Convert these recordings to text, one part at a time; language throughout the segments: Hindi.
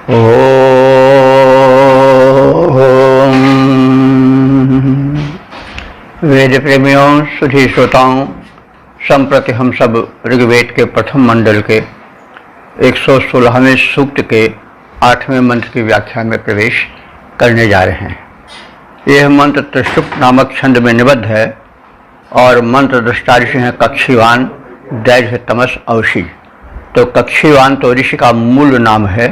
ओम। वेद प्रेमियों, सुधी श्रोताओं, संप्रति हम सब ऋग्वेद के प्रथम मंडल के 116वें सूक्त के 8वें मंत्र की व्याख्या में प्रवेश करने जा रहे हैं। यह मंत्र त्रिशुप नामक छंद में निबद्ध है और मंत्र दृष्टा ऋषि हैं कक्षीवान, दैर्घ्य, तमस, औषि। तो कक्षीवान तो ऋषि का मूल नाम है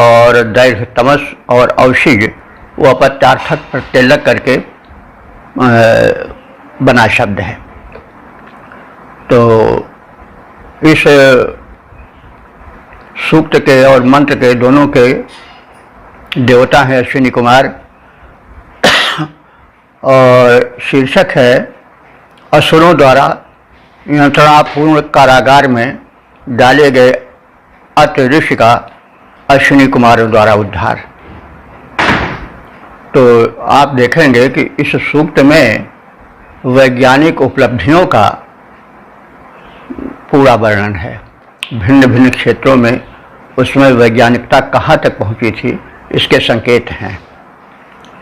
और दैर्घ्य, तमस और औषिज वो अपत्यार्थक प्रत्यय लग करके बना शब्द है। तो इस सूक्त के और मंत्र के दोनों के देवता हैं अश्विनी कुमार और शीर्षक है असुरों द्वारा यंत्रणापूर्ण कारागार में डाले गए अत्र ऋषि का अश्विनी कुमारों द्वारा उद्धार। तो आप देखेंगे कि इस सूक्त में वैज्ञानिक उपलब्धियों का पूरा वर्णन है। भिन्न भिन्न क्षेत्रों में उसमें वैज्ञानिकता कहाँ तक पहुँची थी इसके संकेत हैं।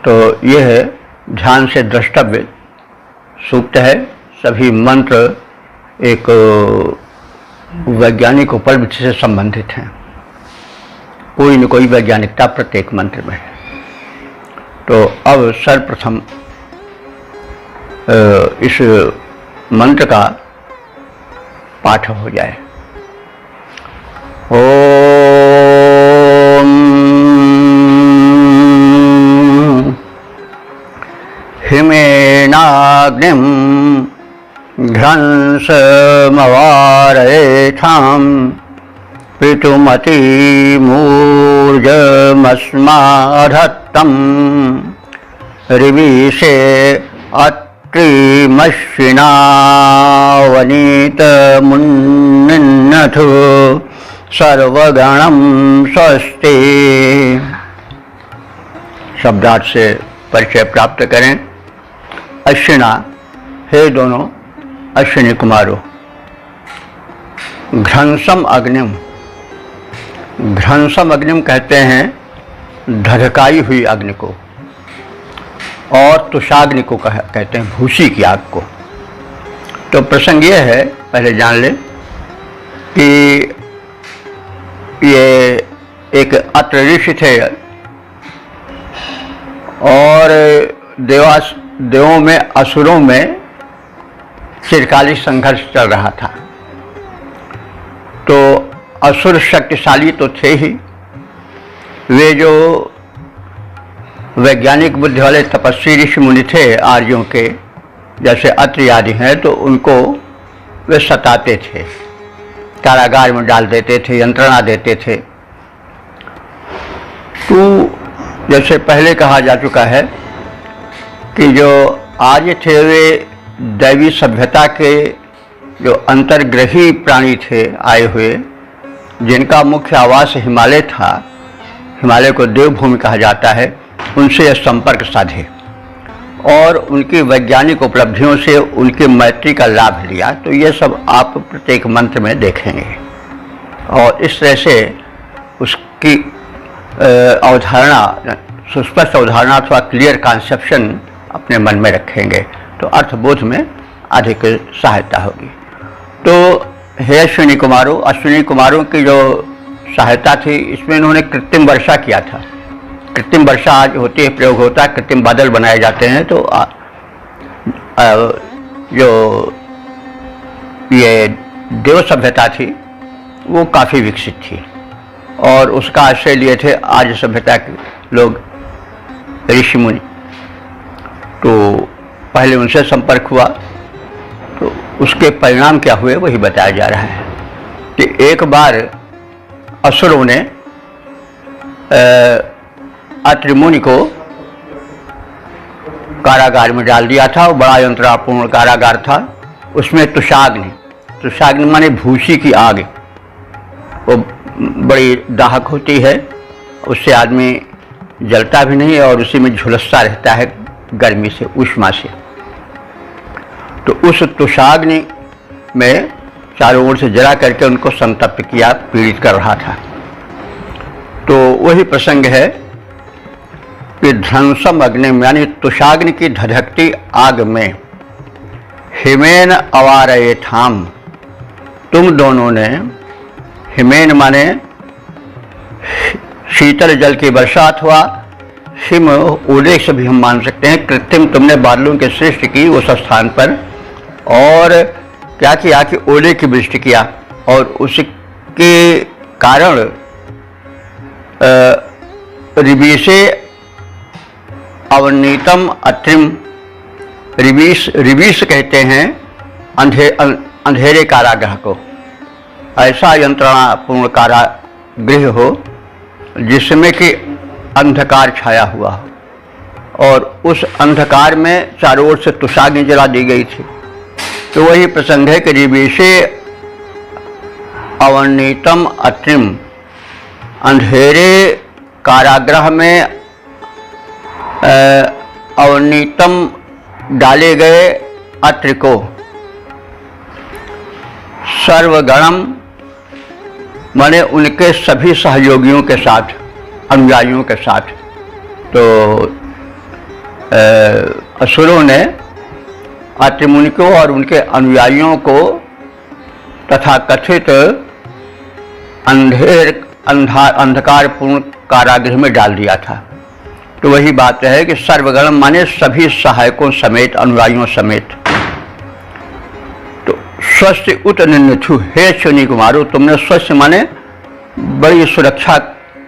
तो यह ध्यान से द्रष्टव्य सूक्त है। सभी मंत्र एक वैज्ञानिक उपलब्धि से संबंधित हैं। कोई न कोई वैज्ञानिकता प्रत्येक मंत्र में है। तो अब सर्वप्रथम इस मंत्र का पाठ हो जाए। ओम हिमेनाग्निं घ्रंसमवारयेथां पितुमतिमूर्जमस्माधत्तं ऋवीषे अत्रिमश्विनावनीतमुन्निन्नथु सर्वगणं स्वस्ति। शब्दार्थ से परिचय प्राप्त करें। अश्विना, हे दोनों अश्विनी कुमारों। घ्रंसम अग्निम, घ्रंसम अग्निम कहते हैं धधकाई हुई अग्नि को, और तुषाग्नि को कहते हैं भूसी की आग को। तो प्रसंग यह है, पहले जान लें कि ये एक अत्र ऋषि थे और देवों में असुरों में चिरकालिक संघर्ष चल रहा था। तो असुर शक्तिशाली तो थे ही, वे जो वैज्ञानिक बुद्धि वाले तपस्वी ऋषि मुनि थे आर्यों के, जैसे अत्रि आदि हैं, तो उनको वे सताते थे, कारागार में डाल देते थे, यंत्रणा देते थे। तो जैसे पहले कहा जा चुका है कि जो आर्य थे वे दैवी सभ्यता के जो अंतर्ग्रही प्राणी थे आए हुए, जिनका मुख्य आवास हिमालय था, हिमालय को देवभूमि कहा जाता है, उनसे यह संपर्क साधे और उनकी वैज्ञानिक उपलब्धियों से उनकी मैत्री का लाभ लिया। तो ये सब आप प्रत्येक मंत्र में देखेंगे और इस तरह से उसकी अवधारणा, सुस्पष्ट अवधारणा अथवा क्लियर कॉन्सेप्शन अपने मन में रखेंगे तो अर्थबोध में अधिक सहायता होगी। तो हे अश्विनी कुमारों, अश्विनी कुमारों की जो सहायता थी इसमें इन्होंने कृत्रिम वर्षा किया था। कृत्रिम वर्षा आज होती है, प्रयोग होता है, कृत्रिम बादल बनाए जाते हैं। तो जो ये देव सभ्यता थी वो काफ़ी विकसित थी और उसका आश्रय लिए थे आर्य सभ्यता के लोग, ऋषि मुनि। तो पहले उनसे संपर्क हुआ तो उसके परिणाम क्या हुए वही बताया जा रहा है कि एक बार असुरों ने अत्रि मुनि को कारागार में डाल दिया था। वो बड़ा यंत्रणापूर्ण कारागार था। उसमें तुषाग्नि माने भूसी की आग, वो बड़ी दाहक होती है, उससे आदमी जलता भी नहीं और उसी में झुलसता रहता है गर्मी से, ऊष्मा से। तो उस तुषाग्नि में चारों ओर से जला करके उनको संतप्त किया, पीड़ित कर रहा था। तो वही प्रसंग है कि ध्वंसम अग्नि यानी तुषाग्नि की धधकती आग में हिमेन अवारये थाम, तुम दोनों ने, हिमेन माने शीतल जल की वर्षा अथवा हिम ओले से भी हम मान सकते हैं, कृत्रिम तुमने बादलों की सृष्टि की उस स्थान पर, और क्या किया कि ओले की वृष्टि किया, और उसके कारण रिबीसे अवनीतम अत्रिम, रिबीस कहते हैं अंधेरे कारागृह को, ऐसा यंत्रणापूर्ण कारागृह हो जिसमें कि अंधकार छाया हुआ हो, और उस अंधकार में चारों ओर से तुषाग्नि जला दी गई थी। तो वही प्रसंग है कि रिबीसे अवर्णितम अत्रिम, अंधेरे कारागृह में अवर्णितम डाले गए अत्र को, सर्वगणम माने उनके सभी सहयोगियों के साथ, अनुयायियों के साथ। तो असुरों ने अत्रि मुनि को और उनके अनुयायियों को तथा कथित अंधकारपूर्ण कारागृह में डाल दिया था। तो वही बात है कि सर्वगणम माने सभी सहायकों समेत, अनुयायियों समेत। तो स्वस्थ उत निन्यथु, हे शनि कुमारो, तुमने स्वस्थ माने बड़ी सुरक्षा,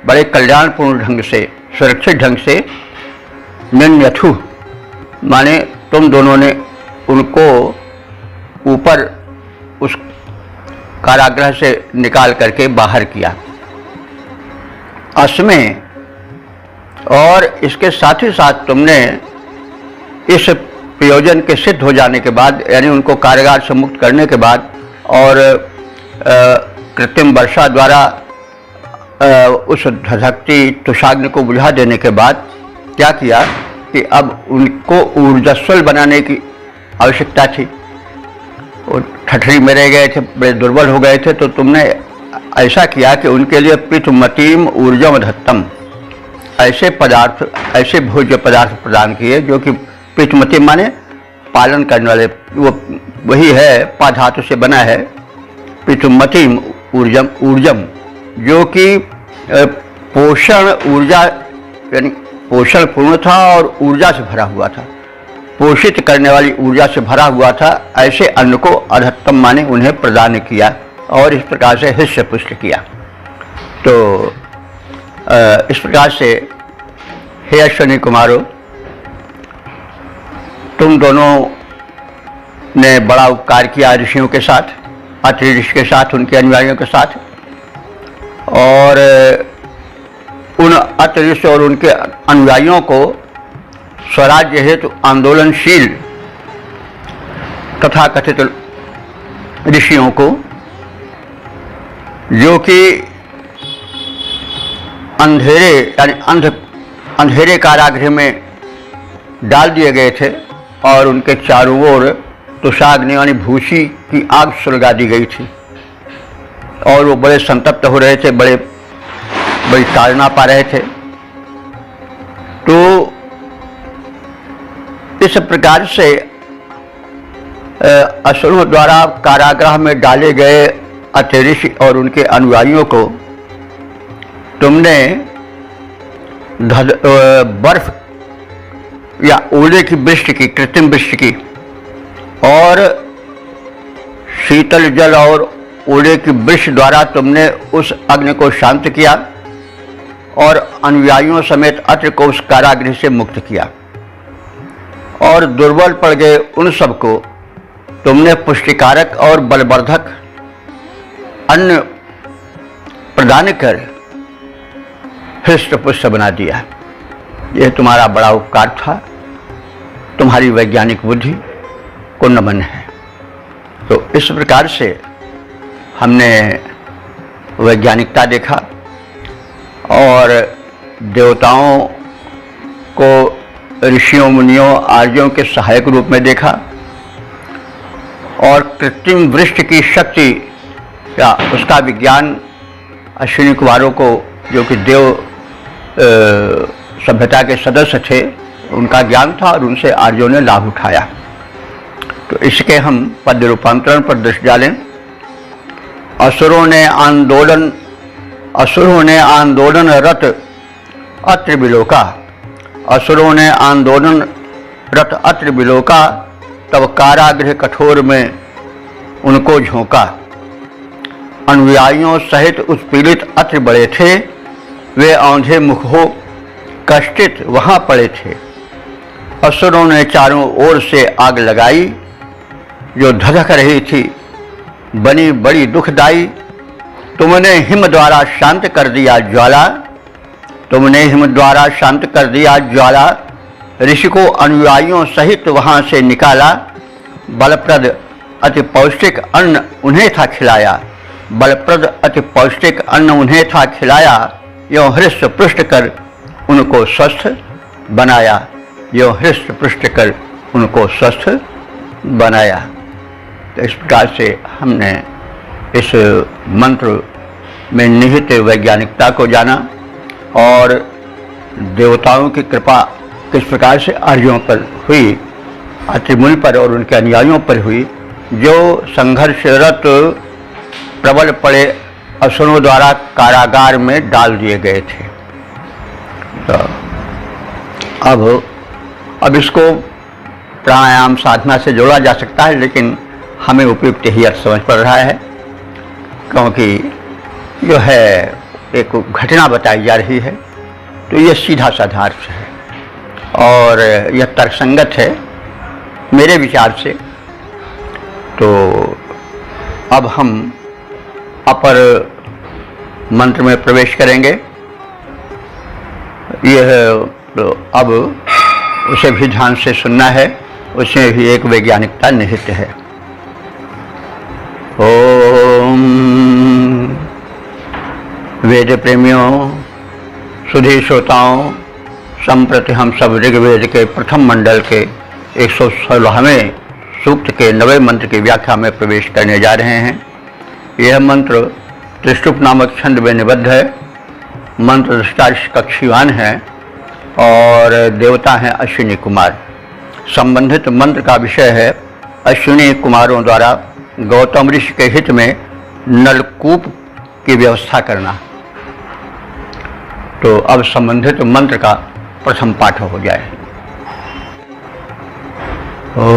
बड़े कल्याणपूर्ण ढंग से, सुरक्षित ढंग से, निन्यथु माने तुम दोनों ने उनको ऊपर उस कारागृह से निकाल करके बाहर किया। असमें, और इसके साथ ही साथ तुमने इस प्रयोजन के सिद्ध हो जाने के बाद, यानी उनको कारागार से मुक्त करने के बाद और कृत्रिम वर्षा द्वारा उस धधकती तुषाग्नि को बुझा देने के बाद क्या किया कि अब उनको ऊर्जास्वल बनाने की आवश्यकता थी। वो ठठरी में रह गए थे, बड़े दुर्बल हो गए थे, तो तुमने ऐसा किया कि उनके लिए पितुमतीम ऊर्जम धत्तम, ऐसे पदार्थ, ऐसे भोज्य पदार्थ प्रदान किए जो कि पितुमती माने पालन करने वाले, वो वही है, पा धातु से बना है, पितुमतीम ऊर्जम, ऊर्जम जो कि पोषण ऊर्जा, यानी पोषण पूर्ण था और ऊर्जा से भरा हुआ था, पोषित करने वाली ऊर्जा से भरा हुआ था। ऐसे अन्न को अधत्तम माने उन्हें प्रदान किया और इस प्रकार से हृष्य पुष्ट किया। तो इस प्रकार से हे अश्विनी कुमारों, तुम दोनों ने बड़ा उपकार किया ऋषियों के साथ, अत्रि ऋषि के साथ, उनके अनुयायियों के साथ, और उन अत्रि ऋषि और उनके अनुयायियों को स्वराज्य हेतु आंदोलनशील तथा कथित ऋषियों को, जो कि अंधेरे यानी अंधेरे कारागृह में डाल दिए गए थे और उनके चारों ओर तुषाग्नि यानी भूसी की आग सुलगा दी गई थी, और वो बड़े संतप्त हो रहे थे, बड़ी ताड़ना पा रहे थे। तो इस प्रकार से असुरों द्वारा कारागृह में डाले गए अत्रि ऋषि और उनके अनुयायियों को तुमने बर्फ या ओले की वृष्टि की, कृत्रिम वृष्टि की, और शीतल जल और ओले की वृष्टि द्वारा तुमने उस अग्नि को शांत किया और अनुयायियों समेत अत्रि को उस कारागृह से मुक्त किया, और दुर्बल पड़ गए उन सबको तुमने पुष्टिकारक और बलवर्धक अन्न प्रदान कर हृष्ट पुष्ट बना दिया। यह तुम्हारा बड़ा उपकार था, तुम्हारी वैज्ञानिक बुद्धि को नमन है। तो इस प्रकार से हमने वैज्ञानिकता देखा और देवताओं को ऋषियों, मुनियों, आर्यों के सहायक रूप में देखा, और कृत्रिम वृष्टि की शक्ति या उसका विज्ञान अश्विनी कुमारों को जो कि देव सभ्यता के सदस्य थे, उनका ज्ञान था और उनसे आर्यों ने लाभ उठाया। तो इसके हम पद्य रूपांतरण पर दृष्टि डालें। असुरों ने आंदोलन रत अत्र बिलोका, असुरों ने आंदोलन रत अत्र बिलोका, तब कारागृह कठोर में उनको झोंका। अनुयायियों सहित उत्पीड़ित अत्र बड़े थे, वे औंधे मुख हो कष्टित वहां पड़े थे। असुरों ने चारों ओर से आग लगाई, जो धधक रही थी बनी बड़ी दुखदाई। तुमने हिम द्वारा शांत कर दिया ज्वाला, तुमने हिम द्वारा शांत कर दिया ज्वाला। ऋषि को अनुयायियों सहित वहां से निकाला, बलप्रद अति पौष्टिक अन्न उन्हें था खिलाया, बलप्रद अति पौष्टिक अन्न उन्हें था खिलाया। यो हृष्ट पुष्ट कर उनको स्वस्थ बनाया, यो हृष्ट पुष्ट कर उनको स्वस्थ बनाया। तो इस प्रकार से हमने इस मंत्र में निहित वैज्ञानिकता को जाना और देवताओं की कृपा किस प्रकार से आर्यों पर हुई, अत्रिमुनि पर और उनके अनुयायियों पर हुई, जो संघर्षरत प्रबल पड़े असुरों द्वारा कारागार में डाल दिए गए थे। तो अब इसको प्राणायाम साधना से जोड़ा जा सकता है, लेकिन हमें उपयुक्त ही अर्थ समझ पड़ रहा है, क्योंकि जो है एक घटना बताई जा रही है, तो यह सीधा साधा अर्थ है और यह तर्कसंगत है मेरे विचार से। तो अब हम अपर मंत्र में प्रवेश करेंगे। यह अब उसे भी ध्यान से सुनना है, उसमें भी एक वैज्ञानिकता निहित है। ओम वेद प्रेमियों, सुधी श्रोताओं, संप्रति हम सब ऋग्वेद के प्रथम मंडल के 116वें सूक्त के 9वें मंत्र की व्याख्या में प्रवेश करने जा रहे हैं। यह मंत्र त्रिष्टुप नामक छंद में निबद्ध है। मंत्र दृष्टार्ष कक्षीवान है और देवता हैं अश्विनी कुमार। संबंधित मंत्र का विषय है अश्विनी कुमारों द्वारा गौतम ऋषि के हित में नलकूप की व्यवस्था करना। तो अब संबंधित मंत्र का प्रथम पाठ हो जाए। ओम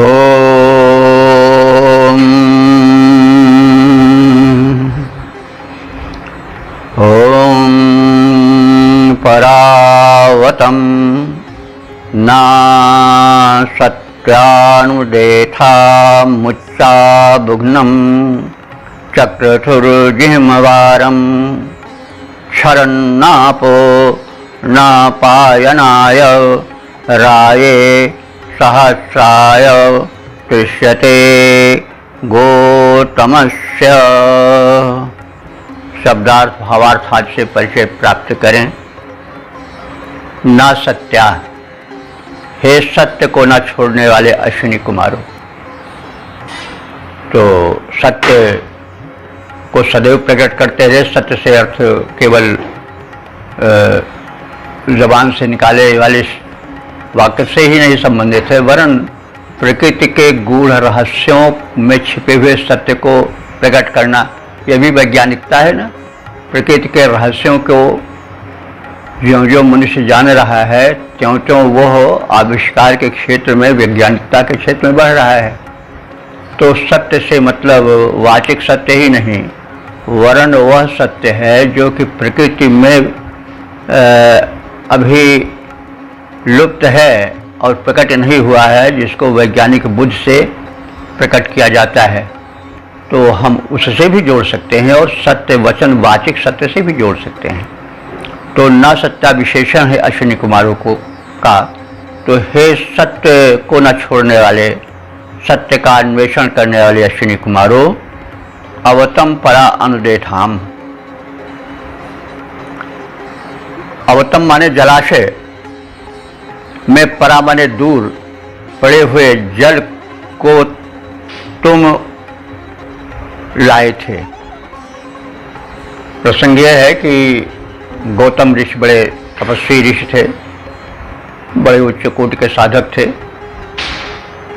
परावतम ना सत्यानुदेथा मुच्चाबुघ्नं चक्रथुर्जिह्मवारं क्षरन्नापो नापायनाय राये सहस्राय दृश्यते गौतमस्य। शब्दार्थ भावार्थ आदि से परिचय प्राप्त करें। ना सत्या, हे सत्य को न छोड़ने वाले अश्विनी कुमारों। तो सत्य को सदैव प्रकट करते रहे। सत्य से अर्थ केवल जबान से निकाले वाले वाक्य से ही नहीं संबंधित है, वरन प्रकृति के गूढ़ रहस्यों में छिपे हुए सत्य को प्रकट करना, यह भी वैज्ञानिकता है ना। प्रकृति के रहस्यों को ज्यों ज्यों मनुष्य जान रहा है, त्यों त्यों वह आविष्कार के क्षेत्र में, वैज्ञानिकता के क्षेत्र में बढ़ रहा है। तो सत्य से मतलब वाचिक सत्य ही नहीं, वरन वह सत्य है जो कि प्रकृति में अभी लुप्त है और प्रकट नहीं हुआ है, जिसको वैज्ञानिक बुद्धि से प्रकट किया जाता है। तो हम उससे भी जोड़ सकते हैं और सत्य वचन वाचिक सत्य से भी जोड़ सकते हैं। तो न सत्या विशेषण है अश्विनी कुमारों को का। तो हे सत्य को न छोड़ने वाले, सत्य का अन्वेषण करने वाले अश्विनी कुमारों, अवतम परा अनुदेठाम। अवतम माने जलाशय में, परा माने दूर पड़े हुए जल को तुम लाए थे। प्रसंग यह है कि गौतम ऋषि बड़े तपस्वी ऋषि थे, बड़े उच्च कोटि के साधक थे।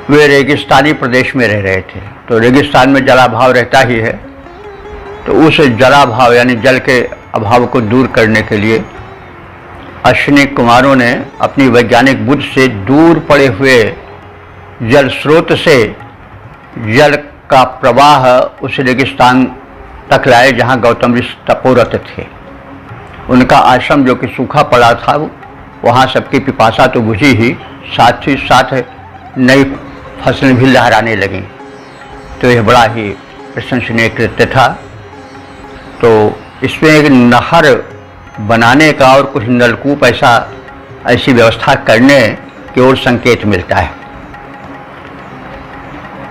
वे रेगिस्तानी प्रदेश में रह रहे थे, तो रेगिस्तान में जलाभाव रहता ही है। तो उस जलाभाव यानी जल के अभाव को दूर करने के लिए अश्विनी कुमारों ने अपनी वैज्ञानिक बुद्धि से दूर पड़े हुए जल स्रोत से जल का प्रवाह उस रेगिस्तान तक लाए जहाँ गौतम ऋषि तपोरत थे। उनका आश्रम जो कि सूखा पड़ा था, वहाँ सबकी पिपासा तो बुझी ही, साथ ही साथ नई फसलें भी लहराने लगीं। तो यह बड़ा ही प्रशंसनीय कृत्य था। तो इसमें एक नहर बनाने का और कुछ नलकूप ऐसी व्यवस्था करने की ओर संकेत मिलता है।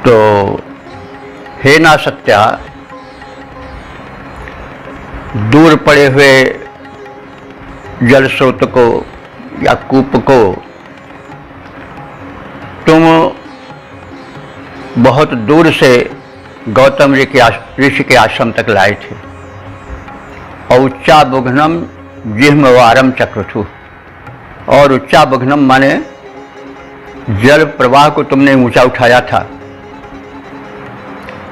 तो हे ना सत्या, दूर पड़े हुए जल स्रोत को या कूप को तुम बहुत दूर से गौतम ऋषि के आश्रम तक लाए थे। उच्चा बुघ्नम जिह्मवारम चक्रथु, और उच्चा बुघ्नम माने जल प्रवाह को तुमने ऊंचा उठाया था।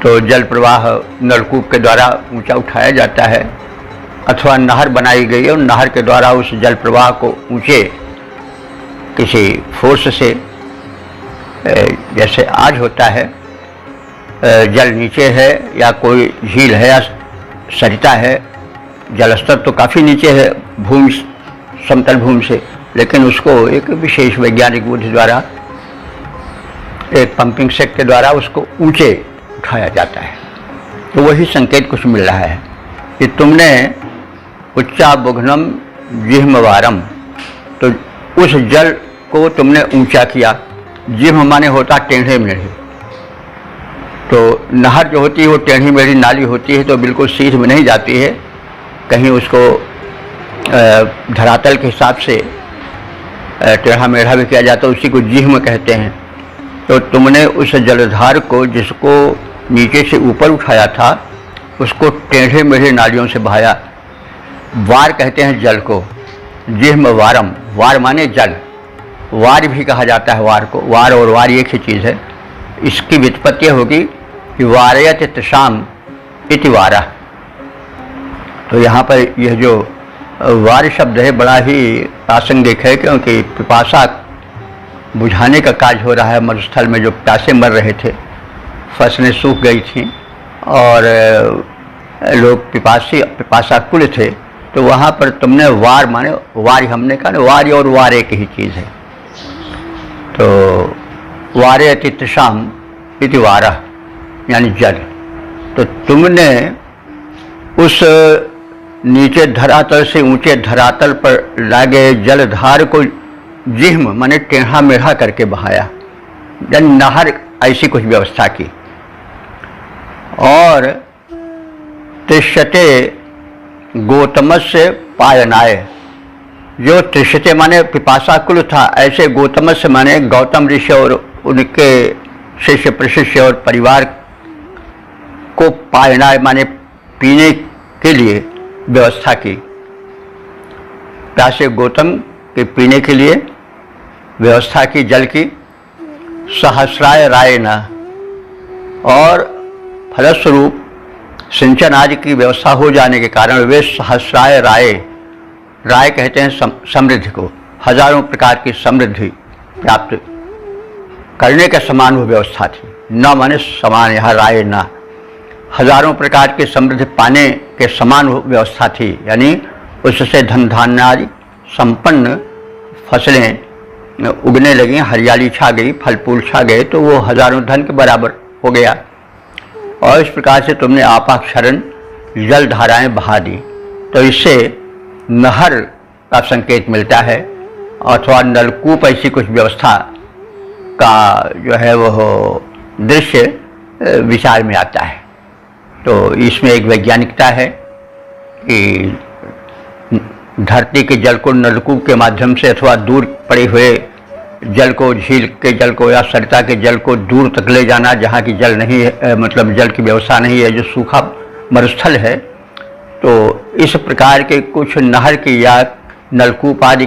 तो जल प्रवाह नलकूप के द्वारा ऊंचा उठाया जाता है, अथवा नहर बनाई गई और नहर के द्वारा उस जल प्रवाह को ऊंचे किसी फोर्स से, जैसे आज होता है जल नीचे है या कोई झील है या सरिता है, जल स्तर तो काफ़ी नीचे है भूमि, समतल भूमि से, लेकिन उसको एक विशेष वैज्ञानिक बुद्धि द्वारा, एक पंपिंग सेट के द्वारा उसको ऊंचे उठाया जाता है। तो वही संकेत कुछ मिल रहा है कि तुमने उच्चा बुघ्नम जिह्मवारम, तो उस जल को तुमने ऊंचा किया। जिह्म माने होता टेढ़े मेढ़े, तो नहर जो होती है वो टेढ़ी मेढ़ी नाली होती है, तो बिल्कुल सीध में नहीं जाती है, कहीं उसको धरातल के हिसाब से टेढ़ा मेढ़ा भी किया जाता है, उसी को जिह्म कहते हैं। तो तुमने उस जलधार को जिसको नीचे से ऊपर उठाया था, उसको टेढ़े मेढ़े नालियों से बहाया। वार कहते हैं जल को, जिह्म वारम, वार माने जल, वार भी कहा जाता है वार को। वार और वार एक ही चीज़ है। इसकी व्युत्पत्ति होगी कि वारयत तृषाम इति वारा। तो यहाँ पर यह जो वार शब्द है बड़ा ही प्रासंगिक है, क्योंकि पिपासा बुझाने का कार्य हो रहा है। मरुस्थल में जो प्यासे मर रहे थे, फसलें सूख गई थीं और लोग पिपासाकुल थे, तो वहाँ पर तुमने वार माने वार, हमने कहा ना वार और वार एक ही चीज़ है। तो वारे अतिशाम इति वारा यानी जल। तो तुमने उस नीचे धरातल से ऊंचे धरातल पर लागे जलधार को जिह्म माने टेढ़ा मेढ़ा करके बहाया, यानी नहर ऐसी कुछ व्यवस्था की। और त्रिशते गोतमस्य पायनाय, जो त्रिशते माने पिपासाकुल था, ऐसे गोतमस्य माने गौतम ऋषि और उनके शिष्य प्रशिष्य और परिवार को पायनाय माने पीने के लिए व्यवस्था की। प्यासे गौतम के पीने के लिए व्यवस्था की जल की। सहस्राय राय न, और फलस्वरूप सिंचन आदि की व्यवस्था हो जाने के कारण वे सहस्राय राय, राय कहते हैं समृद्धि को, हजारों प्रकार की समृद्धि प्राप्त करने के समान वो व्यवस्था थी। न माने समान, यहाँ राय न, हजारों प्रकार की समृद्धि पाने के समान व्यवस्था थी, यानी उससे धन धान्य आदि संपन्न फसलें उगने लगी, हरियाली छा गई, फल फूल छा गए, तो वो हजारों धन के बराबर हो गया। और इस प्रकार से तुमने आपाक्षरण जल धाराएं बहा दी। तो इससे नहर का संकेत मिलता है, अथवा नलकूप ऐसी कुछ व्यवस्था का जो है वह दृश्य विचार में आता है। तो इसमें एक वैज्ञानिकता है कि धरती के जल को नलकूप के माध्यम से अथवा दूर पड़े हुए जल को, झील के जल को या सरिता के जल को दूर तक ले जाना, जहाँ की जल नहीं है, मतलब जल की व्यवस्था नहीं है, जो सूखा मरुस्थल है, तो इस प्रकार के कुछ नहर की या नलकूप आदि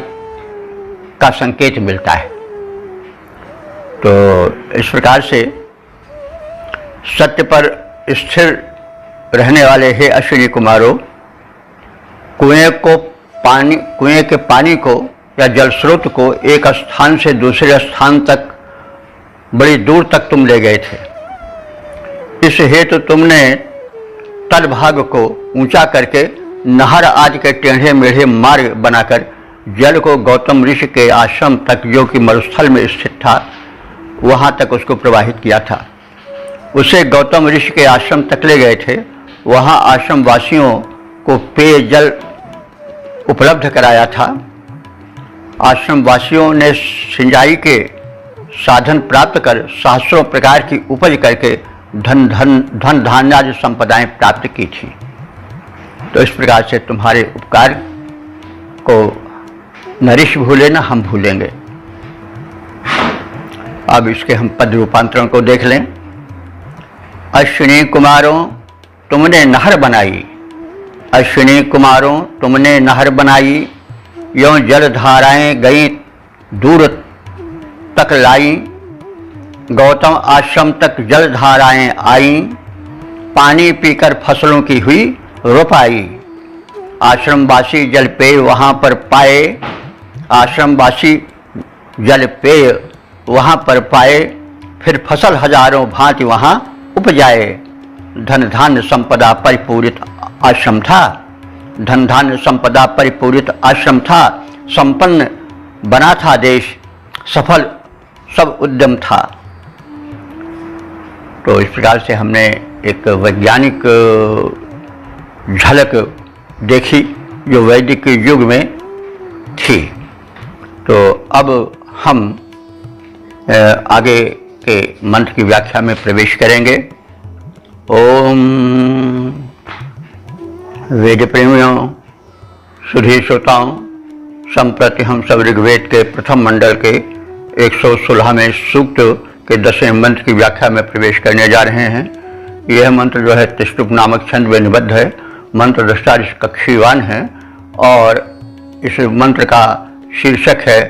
का संकेत मिलता है। तो इस प्रकार से सत्य पर स्थिर रहने वाले हे अश्विनी कुमारों, कुएं के पानी को या जल स्रोत को एक स्थान से दूसरे स्थान तक बड़ी दूर तक तुम ले गए थे। इस हेतु तुमने तल भाग को ऊंचा करके नहर आदि के टेढ़े मेढ़े मार्ग बनाकर जल को गौतम ऋषि के आश्रम तक, जो कि मरुस्थल में स्थित था, वहां तक उसको प्रवाहित किया था। उसे गौतम ऋषि के आश्रम तक ले गए थे। वहां आश्रम वासियों को पेय जल उपलब्ध कराया था। आश्रम वासियों ने सिंचाई के साधन प्राप्त कर सहस्रों प्रकार की उपज करके धन धान्य आदि संपदाएं प्राप्त की थी। तो इस प्रकार से तुम्हारे उपकार को नरिश भूले ना हम भूलेंगे। अब इसके हम पद रूपांतरण को देख लें। अश्विनी कुमारों तुमने नहर बनाई, अश्विनी कुमारों तुमने नहर बनाई, यों जलधाराएं गई दूर तक लाई, गौतम आश्रम तक जलधाराएं आई, पानी पीकर फसलों की हुई रोपाई। आश्रमवासी जल पेय वहाँ पर पाए, आश्रमवासी जल पेय वहाँ पर पाए, फिर फसल हजारों भांति वहाँ उपजाए। धन धान्य संपदा परिपूरित आश्रम था, धन धान्य संपदा परिपूरित आश्रम था, संपन्न बना था देश, सफल सब उद्यम था। तो इस प्रकार से हमने एक वैज्ञानिक झलक देखी जो वैदिक युग में थी। तो अब हम आगे के मंत्र की व्याख्या में प्रवेश करेंगे। ओम वेद प्रेमियों, सुधी श्रोताओं, संप्रति हम सब ऋग्वेद के प्रथम मंडल के 116वें सूक्त के 10वें मंत्र की व्याख्या में प्रवेश करने जा रहे हैं। यह मंत्र जो है तिष्टुप नामक छंद में निबद्ध है। मंत्र दृष्टा कक्षीवान है और इस मंत्र का शीर्षक है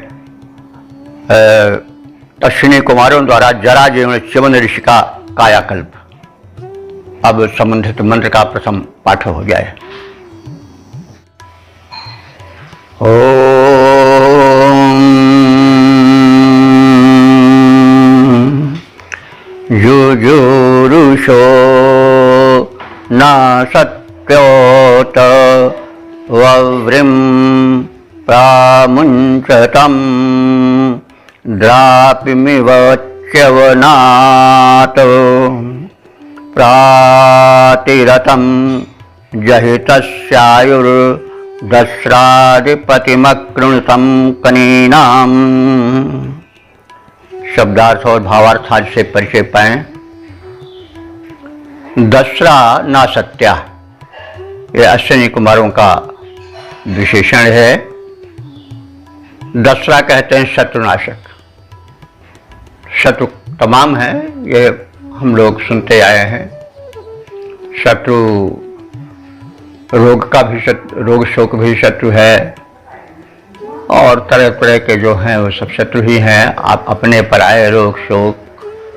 अश्विनी कुमारों द्वारा जरा जीवन च्यवन ऋषि का कायाकल्प। अब संबंधित मंत्र का प्रथम पाठ हो गया है। युजुरुषो न सत्योत वव्रिं प्रामुञ्चतं द्रापिमिव च्यवनात् प्रातिरतं जहितस्यायुर्दस्रादिपतिमकृणुतं कनीनाम्। शब्दार्थ और भावार्थ आज से परिचय पाएं। दस्रा ना सत्या, ये अश्विनी कुमारों का विशेषण है। दस्रा कहते हैं शत्रुनाशक। शत्रु तमाम है, ये हम लोग सुनते आए हैं। शत्रु रोग का भी शत्रु, रोग शोक भी शत्रु है और तरह तरह के जो हैं वो सब शत्रु ही हैं। आप अपने पराये रोग शोक,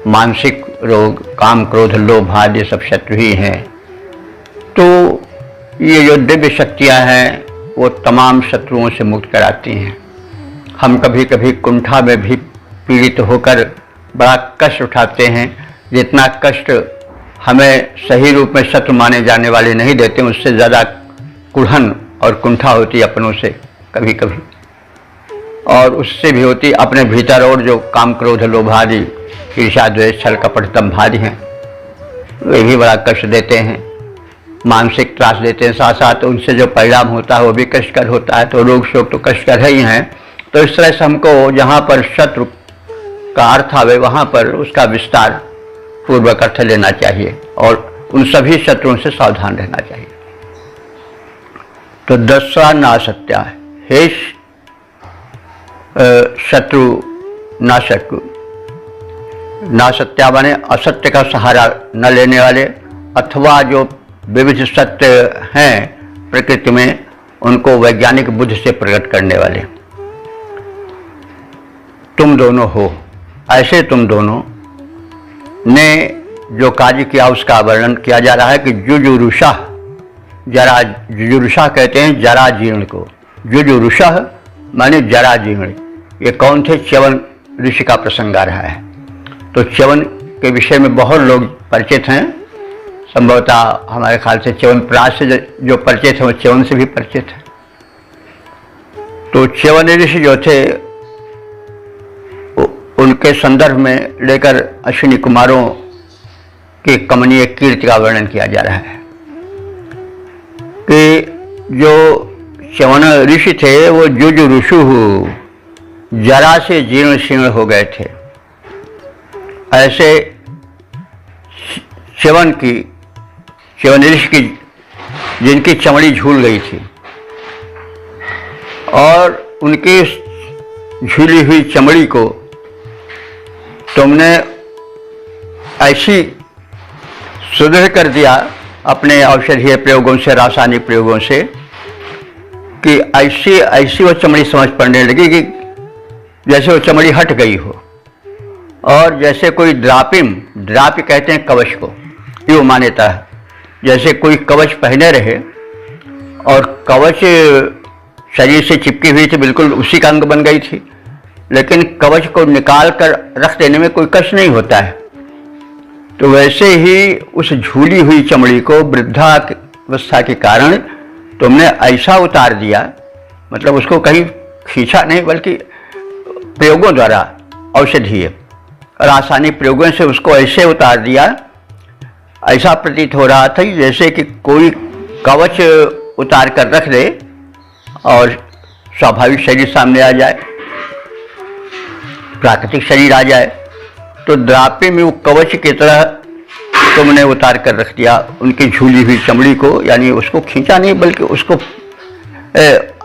मानसिक रोग, काम क्रोध लोभ आदि ये सब शत्रु ही हैं। तो ये जो दिव्य शक्तियाँ हैं वो तमाम शत्रुओं से मुक्त कराती हैं। हम कभी कभी कुंठा में भी पीड़ित होकर बड़ा कष्ट उठाते हैं। जितना कष्ट हमें सही रूप में शत्रु माने जाने वाले नहीं देते, उससे ज़्यादा कुढ़न और कुंठा होती अपनों से कभी कभी, और उससे भी होती अपने भीतर और जो काम क्रोध लोभ आदि ईर्ष्या द्वेष छल कपट दंभ आदि हैं, वे भी बड़ा कष्ट देते हैं, मानसिक त्रास देते हैं। साथ साथ उनसे जो परिणाम होता है वो भी कष्टकर होता है। तो रोग शोक तो कष्टकर ही हैं। तो इस तरह से हमको जहाँ पर शत्रु का अर्थ आवे वहाँ पर उसका विस्तार पूर्वक अर्थ लेना चाहिए और उन सभी शत्रुओं से सावधान रहना चाहिए। तो दस्रा ना सत्या, हे शत्रु नाशक। ना सत्या माने असत्य का सहारा न लेने वाले, अथवा जो विविध सत्य हैं प्रकृति में उनको वैज्ञानिक बुद्धि से प्रकट करने वाले। तुम दोनों हो, ऐसे तुम दोनों ने जो कार्य किया उसका वर्णन किया जा रहा है कि जुजुरुषा, जरा, जुजुरुषा कहते हैं जरा जीर्ण को। जुजुरुषा माने जरा जीर्ण। ये कौन थे? च्यवन ऋषि का प्रसंग आ रहा है। तो च्यवन के विषय में बहुत लोग परिचित हैं, संभवतः हमारे ख्याल से च्यवनप्राश से जो परिचित हैं वो च्यवन से भी परिचित है। तो च्यवन ऋषि जो थे उनके संदर्भ में लेकर अश्विनी कुमारों की कमनीय कीर्ति का वर्णन किया जा रहा है कि जो च्यवन ऋषि थे वो जुजुरुषु जरा से जीर्ण शीर्ण हो गए थे। ऐसे च्यवन ऋषि की जिनकी चमड़ी झूल गई थी और उनकी झूली हुई चमड़ी को तुमने ऐसी सुदृढ़ कर दिया अपने औषधीय प्रयोगों से, रासायनिक प्रयोगों से, कि ऐसी वो चमड़ी समझ पड़ने लगी कि जैसे वो चमड़ी हट गई हो, और जैसे कोई द्रापि कहते हैं कवच को, ये वो मान्यता है। जैसे कोई कवच पहने रहे और कवच शरीर से चिपकी हुई थी, बिल्कुल उसी का अंग बन गई थी, लेकिन कवच को निकाल कर रख देने में कोई कष्ट नहीं होता है। तो वैसे ही उस झूली हुई चमड़ी को वृद्धावस्था के कारण तुमने ऐसा उतार दिया, मतलब उसको कहीं खींचा नहीं बल्कि प्रयोगों द्वारा, औषधीय रासायनिक प्रयोगों से उसको ऐसे उतार दिया, ऐसा प्रतीत हो रहा था जैसे कि कोई कवच उतार कर रख दे और स्वाभाविक शरीर सामने आ जाए, प्राकृतिक शरीर आ जाए। तो द्रापे में वो कवच की तरह तुमने उतार कर रख दिया उनकी झूली हुई चमड़ी को, यानी उसको खींचा नहीं बल्कि उसको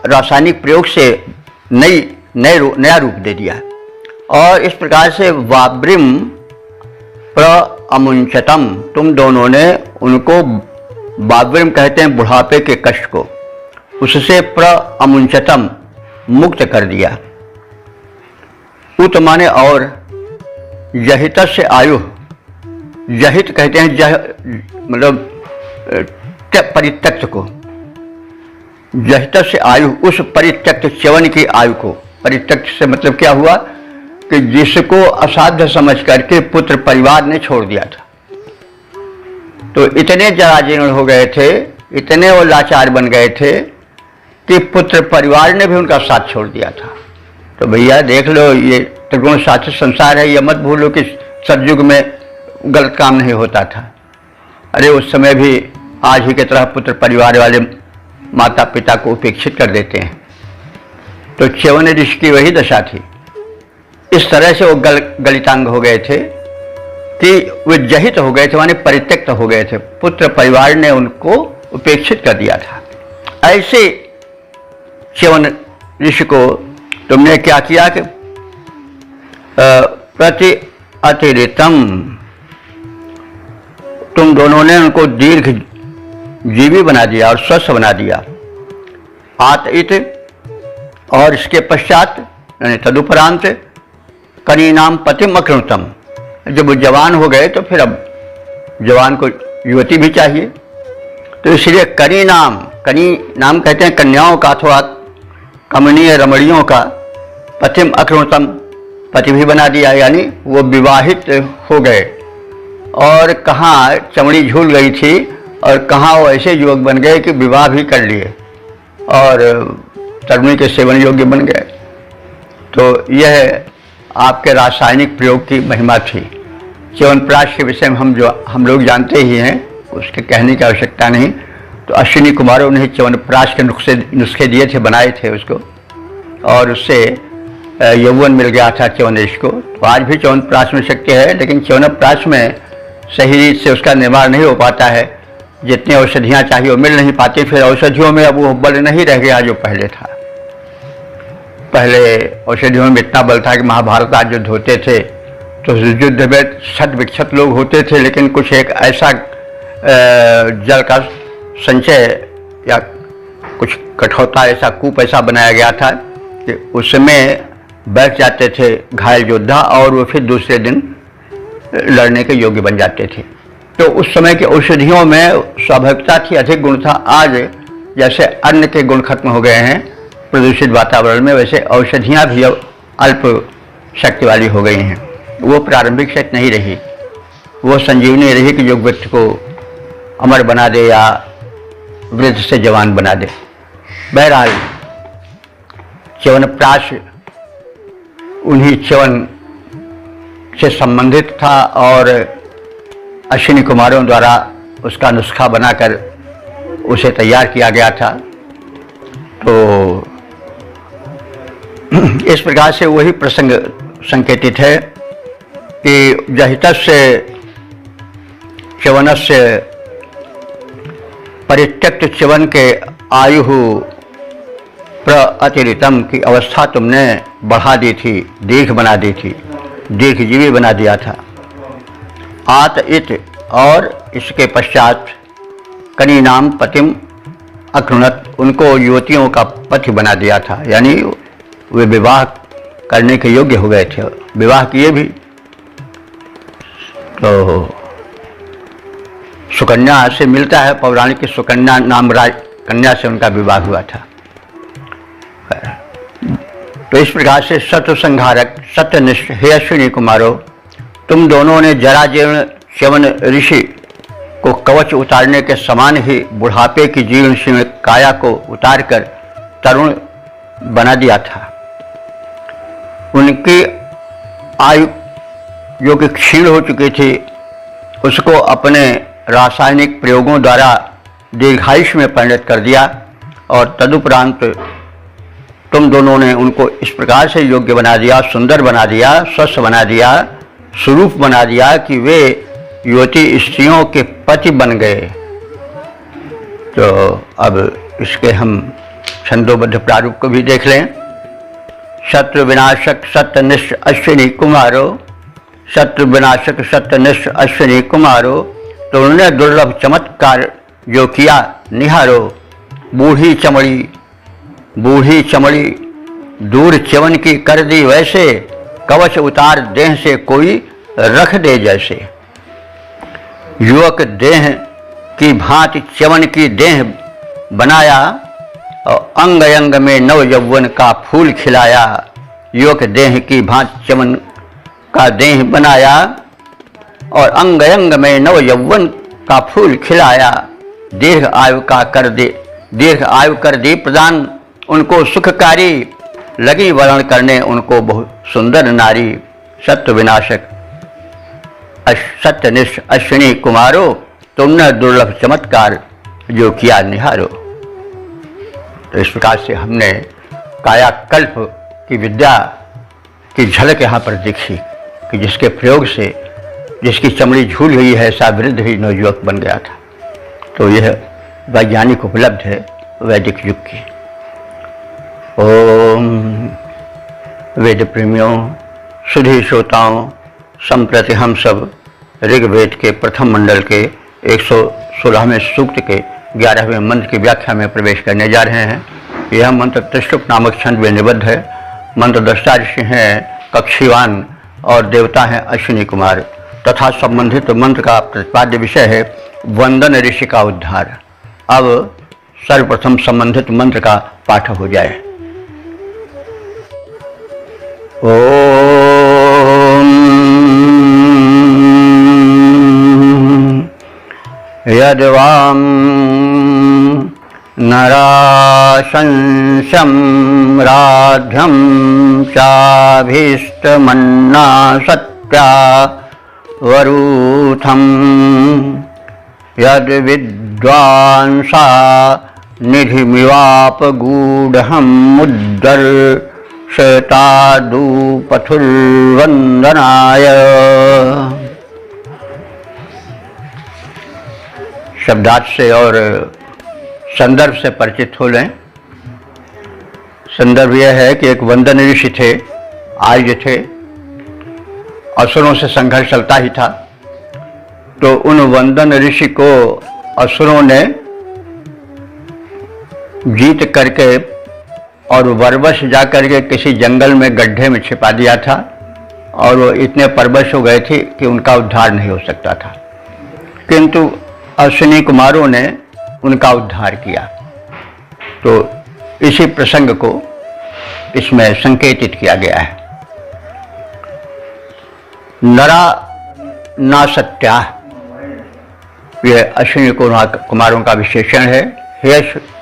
रासायनिक प्रयोग से नया रूप दे दिया। और इस प्रकार से वाब्रिम प्रअमुंचतम, तुम दोनों ने उनको, वाब्रिम कहते हैं बुढ़ापे के कष्ट को, उससे प्रअमुंचतम मुक्त कर दिया। उत माने और, जहित से आयु, जहित कहते हैं मतलब परित्यक्त को, जहित से आयु, उस परित्यक्त च्यवन की आयु को। परित्यक्त से मतलब क्या हुआ कि जिसको असाध्य समझ करके पुत्र परिवार ने छोड़ दिया था। तो इतने जराजीर्ण हो गए थे, इतने वो लाचार बन गए थे कि पुत्र परिवार ने भी उनका साथ छोड़ दिया था। तो भैया देख लो, ये त्रिगुण साक्षी संसार है, ये मत भूलो कि सतयुग में गलत काम नहीं होता था। अरे उस समय भी आज ही की तरह पुत्र परिवार वाले माता पिता को उपेक्षित कर देते हैं। तो च्यवन ऋषि की वही दशा थी। इस तरह से वो गलितांग हो गए थे कि वे जहित हो गए थे, माने परित्यक्त हो गए थे, पुत्र परिवार ने उनको उपेक्षित कर दिया था। ऐसे च्यवन ऋषि को तुमने क्या किया कि प्रति अतिरितम, तुम दोनों ने उनको दीर्घ जीवी बना दिया और स्वस्थ बना दिया। आतइत, और इसके पश्चात यानी तदुपरांत कनीनाम पतिम अकृतम, जब वो जवान हो गए तो फिर अब जवान को युवती भी चाहिए, तो इसलिए कनीनाम, कनी नाम कहते हैं कन्याओं का अथवा कमनीय रमणियों का, पतिम अकृतम, पति भी बना दिया, यानी वो विवाहित हो गए। और कहाँ चमड़ी झूल गई थी और कहाँ वो ऐसे युवक बन गए कि विवाह भी कर लिए और तरुणी के सेवन योग्य बन गए। तो यह आपके रासायनिक प्रयोग की महिमा थी। च्यवनप्राश के विषय में हम लोग जानते ही हैं, उसके कहने की आवश्यकता नहीं। तो अश्विनी कुमारों ने च्यवनप्राश के नुस्खे दिए थे, बनाए थे उसको, और उससे यौवन मिल गया था च्यवन ऋषि को। तो आज भी च्यवनप्राश में शक्य है, लेकिन च्यवनप्राश में सही रीत से उसका निर्माण नहीं हो पाता है। जितनी औषधियाँ चाहिए वो मिल नहीं पाती। फिर औषधियों में अब वो बल नहीं रह गया जो पहले था। पहले औषधियों में इतना बल था कि महाभारत आज युद्ध होते थे तो युद्ध में शत विक्षत लोग होते थे, लेकिन कुछ एक ऐसा जल का संचय या कुछ कठौता ऐसा कूप ऐसा बनाया गया था कि उसमें बैठ जाते थे घायल योद्धा और वो फिर दूसरे दिन लड़ने के योग्य बन जाते थे। तो उस समय के औषधियों में स्वाभाविकता थी, अधिक गुण था। आज जैसे अन्न के गुण खत्म हो गए हैं प्रदूषित वातावरण में, वैसे औषधियाँ भी अब अल्प शक्ति वाली हो गई हैं। वो प्रारंभिक शक्ति नहीं रही, वो संजीवनी रही कि जो व्यक्ति को अमर बना दे या वृद्ध से जवान बना दे। बहरहाल च्यवनप्राश उन्हीं च्यवन से संबंधित था और अश्विनी कुमारों द्वारा उसका नुस्खा बनाकर उसे तैयार किया गया था। तो इस प्रकार से वही प्रसंग संकेतित है कि जहितस्य च्यवनस्य परित्यक्त च्यवन के आयु प्रअतिरितम की अवस्था तुमने बढ़ा दी थी, दीर्घ बना दी थी, दीर्घजीवी बना दिया था। आत इत और इसके पश्चात कनी नाम पतिम अकृणत, उनको युवतियों का पति बना दिया था, यानी वे विवाह करने के योग्य हो गए थे, विवाह किए भी। तो सुकन्या से मिलता है, पौराणिक की सुकन्या नाम राज कन्या से उनका विवाह हुआ था। तो इस प्रकार से सत्व संहारक सत्यनिष्ठ हे अश्विनी कुमारों, तुम दोनों ने जराजीर्ण च्यवन ऋषि को कवच उतारने के समान ही बुढ़ापे की जीर्ण शीर्ण काया को उतारकर तरुण बना दिया था। उनकी आयु जो कि क्षीण हो चुकी थी उसको अपने रासायनिक प्रयोगों द्वारा दीर्घायुष्य में परिणत कर दिया और तदुपरांत तुम दोनों ने उनको इस प्रकार से योग्य बना दिया, सुंदर बना दिया, स्वस्थ बना दिया, स्वरूप बना दिया कि वे युवती स्त्रियों के पति बन गए। तो अब इसके हम छंदोबद्ध प्रारूप को भी देख लें। शत्रु विनाशक सत्यनिष्ठ अश्विनी कुमारो, शत्रु विनाशक सत्यनिष्ठ अश्विनी कुमारो, तो उन्होंने दुर्लभ चमत्कार जो किया निहारो। बूढ़ी चमड़ी दूर च्यवन की कर दी वैसे, कवच उतार देह से कोई रख दे जैसे। युवक देह की भांति च्यवन की देह बनाया और अंग अंग में नव यौवन का फूल खिलाया। युवक देह की भांति च्यवन का देह बनाया और अंग अंग में नव यौवन का फूल खिलाया। दीर्घ आयु कर दी प्रदान उनको सुखकारी, लगी वर्ण करने उनको बहुत सुंदर नारी। सत्य विनाशक सत्यनिष्ठ अश्विनी कुमारो, तुमने दुर्लभ चमत्कार जो किया निहारो। तो इस प्रकार से हमने कायाकल्प की विद्या की झलक यहाँ पर दिखी कि जिसके प्रयोग से जिसकी चमड़ी झूल हुई है ऐसा वृद्ध ही नवयुवक बन गया था। तो यह वैज्ञानिक उपलब्ध है वैदिक युग की। ओम वेद प्रेमियों, सुधी श्रोताओं, संप्रति हम सब ऋग्वेद के प्रथम मंडल के 116वें सूक्त के 11वें मंत्र की व्याख्या में प्रवेश करने जा रहे हैं। यह मंत्र त्रिशुक नामक छंद में निबद्ध है। मंत्र दृष्टा ऋषि हैं कक्षीवान और देवता हैं अश्विनी कुमार तथा संबंधित मंत्र का प्रतिपाद्य विषय है वंदन ऋषि का उद्धार। अब सर्वप्रथम संबंधित मंत्र का पाठ हो जाए। ओम यद्वां नराशंसं राध्यं चाभीष्टमन्ना सत्या वरूथं यद्विद्वांसा निधिमिवापगूढहं मुद्दर्शतादुपथुर्वन्दनाय। शब्दार्थ से और संदर्भ से परिचित हो लें। संदर्भ यह है कि एक वंदन ऋषि थे, आर्य थे, असुरों से संघर्ष चलता ही था। तो उन वंदन ऋषि को असुरों ने जीत करके और बरबस जा करके किसी जंगल में गड्ढे में छिपा दिया था और वो इतने परवश हो गए थे कि उनका उद्धार नहीं हो सकता था, किंतु अश्विनी कुमारों ने उनका उद्धार किया। तो इसी प्रसंग को इसमें संकेतित किया गया है। नरा ना सत्या, ये अश्विनी कुमारों का विशेषण है। हे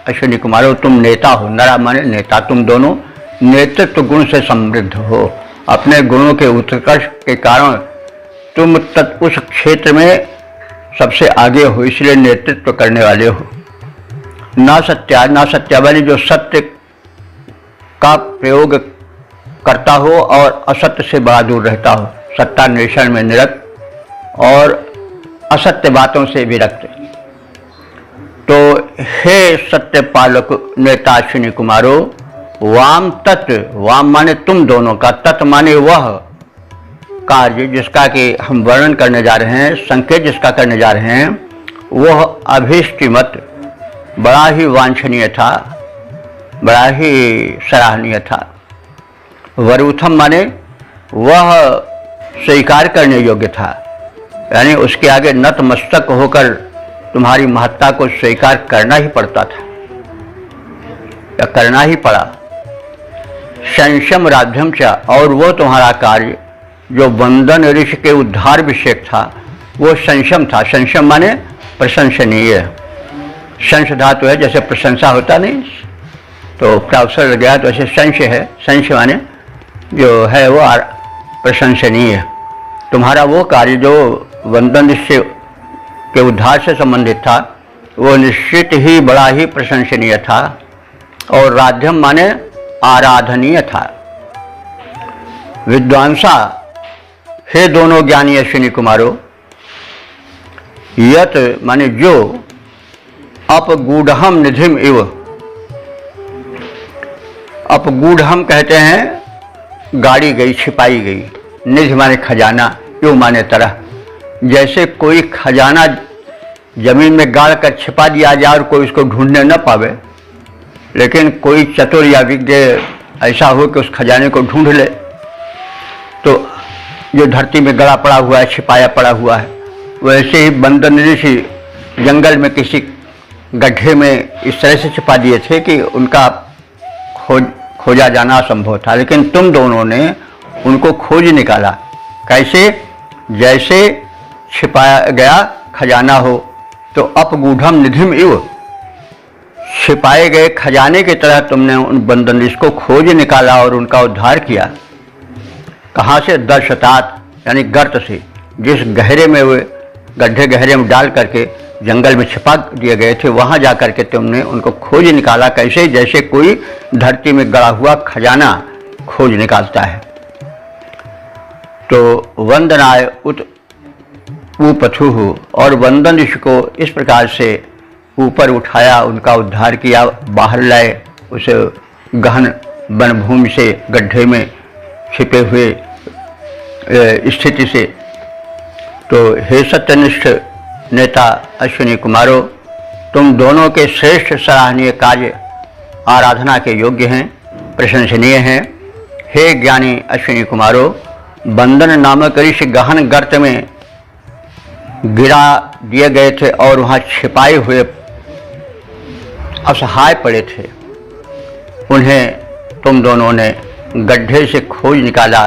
अश्विनी कुमारों, तुम नेता हो। नरा माने नेता, तुम दोनों नेतृत्व गुण से समृद्ध हो। अपने गुणों के उत्कर्ष के कारण तुम उस क्षेत्र में सबसे आगे हो, इसलिए नेतृत्व करने वाले हो। ना सत्या वाली जो सत्य का प्रयोग करता हो और असत्य से बड़ा दूर रहता हो, सत्यान्वेषण में निरत और असत्य बातों से विरक्त। तो हे सत्य पालक नेता अश्विनी कुमारों, वाम तत्व, वाम माने तुम दोनों का, तत्व माने वह कार्य जिसका कि हम वर्णन करने जा रहे हैं, संकेत जिसका करने जा रहे हैं, वह अभीष्टिमत बड़ा ही वांछनीय था, बड़ा ही सराहनीय था। वरूथम माने वह स्वीकार करने योग्य था, यानी उसके आगे नतमस्तक होकर तुम्हारी महत्ता को स्वीकार करना ही पड़ता था या करना ही पड़ा। संशम राध्यम च, और वो तुम्हारा कार्य जो वंदन ऋषि के उद्धार विषयक था वो संशम था। संशम माने प्रशंसनीय। संश धातु है, जैसे प्रशंसा होता नहीं तो प्रावसर लग गया, तो ऐसे संश है। संश माने जो है वो प्रशंसनीय। तुम्हारा वो कार्य जो वंदन ऋषि के उद्धार से संबंधित था वो निश्चित ही बड़ा ही प्रशंसनीय था। और राध्यम माने आराधनीय था। विद्वांसा, हे दोनों ज्ञानी अश्विनी कुमारों, यत माने जो, अपगूढ़हम निधिम इव, अपगूढ़हम कहते हैं गाड़ी गई, छिपाई गई। निधि माने खजाना, इव माने तरह। जैसे कोई खजाना जमीन में गाड़ कर छिपा दिया जाए और कोई उसको ढूंढने न पावे, लेकिन कोई चतुर या विज्ञ ऐसा हो कि उस खजाने को ढूंढ ले, तो जो धरती में गड़ा पड़ा हुआ है, छिपाया पड़ा हुआ है, वैसे ही वंदन ऋषि जंगल में किसी गड्ढे में इस तरह से छिपा दिए थे कि उनका खोजा जाना असंभव था। लेकिन तुम दोनों ने उनको खोज निकाला। कैसे? जैसे छिपाया गया खजाना हो, तो अपगूढ़म निधिम इव, छिपाए गए खजाने की तरह तुमने उन बंदन ऋषि को खोज निकाला और उनका उद्धार किया। कहाँ से? दर्शतात, यानी गर्त से, जिस गहरे में वे गड्ढे गहरे में डाल करके जंगल में छिपा दिए गए थे, वहाँ जा करके तुमने उनको खोज निकाला। कैसे? जैसे कोई धरती में गड़ा हुआ खजाना खोज निकालता है। तो वंदनाय उत उपथु, और वंदन ऋषि को इस प्रकार से ऊपर उठाया, उनका उद्धार किया, बाहर लाए उसे गहन वनभूमि से, गड्ढे में छिपे हुए स्थिति से। तो हे सत्यनिष्ठ नेता अश्विनी कुमारों, तुम दोनों के श्रेष्ठ सराहनीय कार्य आराधना के योग्य हैं, प्रशंसनीय हैं। हे ज्ञानी अश्विनी कुमारों, वंदन नामक ऋषि गहन गर्त में गिरा दिए गए थे और वहाँ छिपाए हुए असहाय पड़े थे। उन्हें तुम दोनों ने गड्ढे से खोज निकाला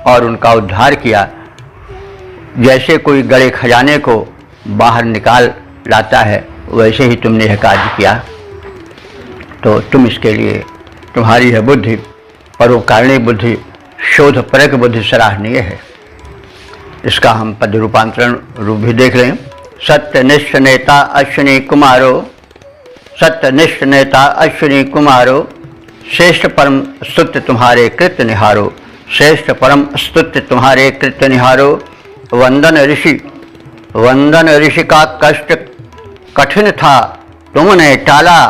और उनका उद्धार किया। जैसे कोई गड़े खजाने को बाहर निकाल लाता है, वैसे ही तुमने यह कार्य किया। तो तुम इसके लिए, तुम्हारी यह बुद्धि, परोपकारिणी बुद्धि, शोधपरक बुद्धि सराहनीय है। इसका हम पद रूपांतरण रूप भी देख लें। सत्यनिष्ठ नेता अश्विनी कुमारो, सत्यनिष्ठ नेता अश्विनी कुमारो, श्रेष्ठ परम स्तुत्य तुम्हारे कृत्य निहारो, श्रेष्ठ परम स्तुत्य तुम्हारे कृत्य निहारो। वंदन ऋषि का कष्ट कठिन था, तुमने टाला,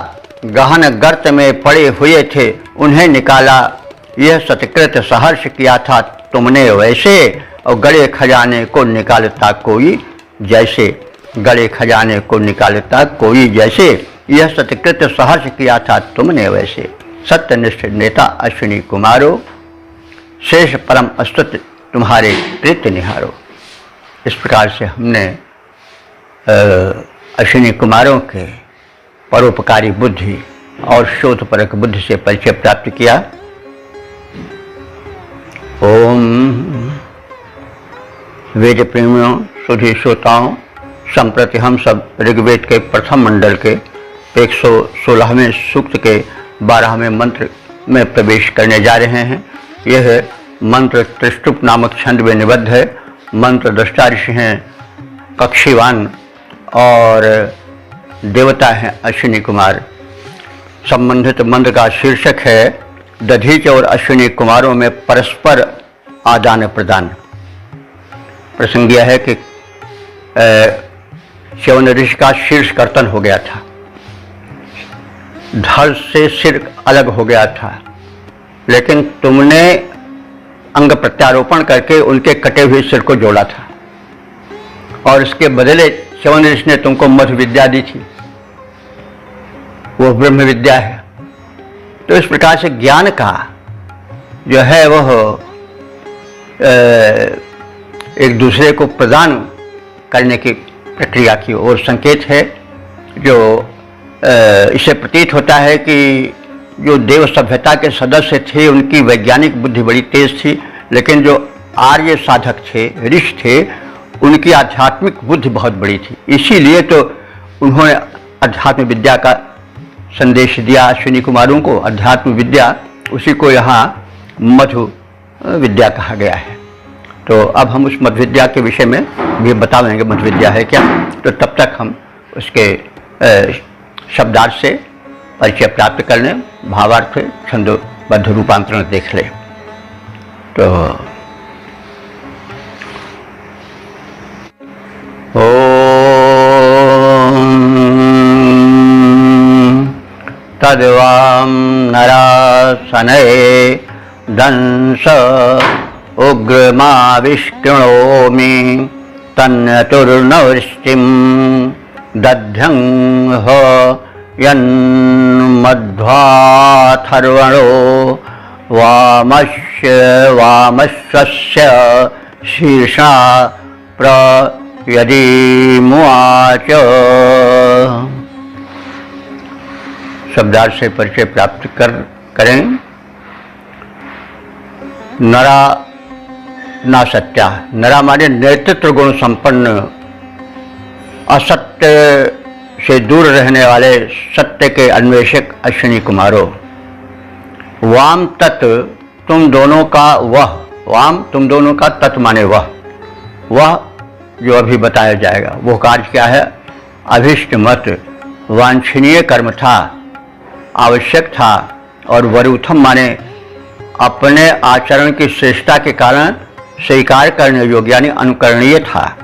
गहन गर्त में पड़े हुए थे, उन्हें निकाला। यह सत्कृत सहर्ष किया था तुमने वैसे, और गड़े खजाने को निकालता कोई जैसे, गड़े खजाने को निकालता कोई जैसे। यह सत्कृत सहर्ष किया था तुमने वैसे, सत्यनिष्ठ नेता अश्विनी कुमारो, शेष परम अस्तुत तुम्हारे प्रीत निहारो। इस प्रकार से हमने अश्विनी कुमारों के परोपकारी बुद्धि और शोधपरक बुद्धि से परिचय प्राप्त किया। ओम वेद प्रेमियों, सुधी श्रोताओं, संप्रति हम सब ऋग्वेद के प्रथम मंडल के 116वें सूक्त के 12वें मंत्र में प्रवेश करने जा रहे हैं। यह मंत्र त्रिष्टुप नामक छंद में निबद्ध है। मंत्र दृष्टा ऋषि हैं कक्षीवान और देवता हैं अश्विनी कुमार। संबंधित मंत्र का शीर्षक है दधीच और अश्विनी कुमारों में परस्पर आदान प्रदान। प्रसंग यह है कि च्यवन ऋषि का शीर्ष कर्तन हो गया था, धड़ से सिर अलग हो गया था, लेकिन तुमने अंग प्रत्यारोपण करके उनके कटे हुए सिर को जोड़ा था और इसके बदले च्यवन ऋषि ने तुमको मध्य विद्या दी थी, वो ब्रह्म विद्या है। तो इस प्रकार से ज्ञान का जो है वह एक दूसरे को प्रदान करने की प्रक्रिया की ओर संकेत है। जो इससे प्रतीत होता है कि जो देव सभ्यता के सदस्य थे उनकी वैज्ञानिक बुद्धि बड़ी तेज थी, लेकिन जो आर्य साधक थे, ऋषि थे, उनकी आध्यात्मिक बुद्धि बहुत बड़ी थी। इसीलिए तो उन्होंने अध्यात्म विद्या का संदेश दिया अश्विनी कुमारों को। अध्यात्म विद्या, उसी को यहाँ मधु विद्या कहा गया है। तो अब हम उस मध्य विद्या के विषय में भी बता देंगे मध्य विद्या है क्या। तो तब तक हम उसके शब्दार्थ से परिचय प्राप्त कर लें, भावार्थ छंदोबद्ध रूपांतरण देख लें। तो तद्वां नरासनये दंस उग्रमाविष्कृणोमि तन्नतुर्नवृष्टिं दध्यं ह यन्मध्वाथर्वणो वामस्य शीर्षा प्रयदीमुवाच। शब्दार्थ से परिचय प्राप्त करें। नरा ना सत्या, नरा माने नेतृत्व गुण संपन्न, असत्य से दूर रहने वाले सत्य के अन्वेषक अश्विनी कुमारों। वाम तत् तुम दोनों का वह, वाम तुम दोनों का तत् माने वह जो अभी बताया जाएगा। वो कार्य क्या है? अभिष्ट मत वांछनीय कर्म था, आवश्यक था, और वरुथम माने अपने आचरण की श्रेष्ठता के कारण स्वीकार करने योग्य यानी अनुकरणीय था।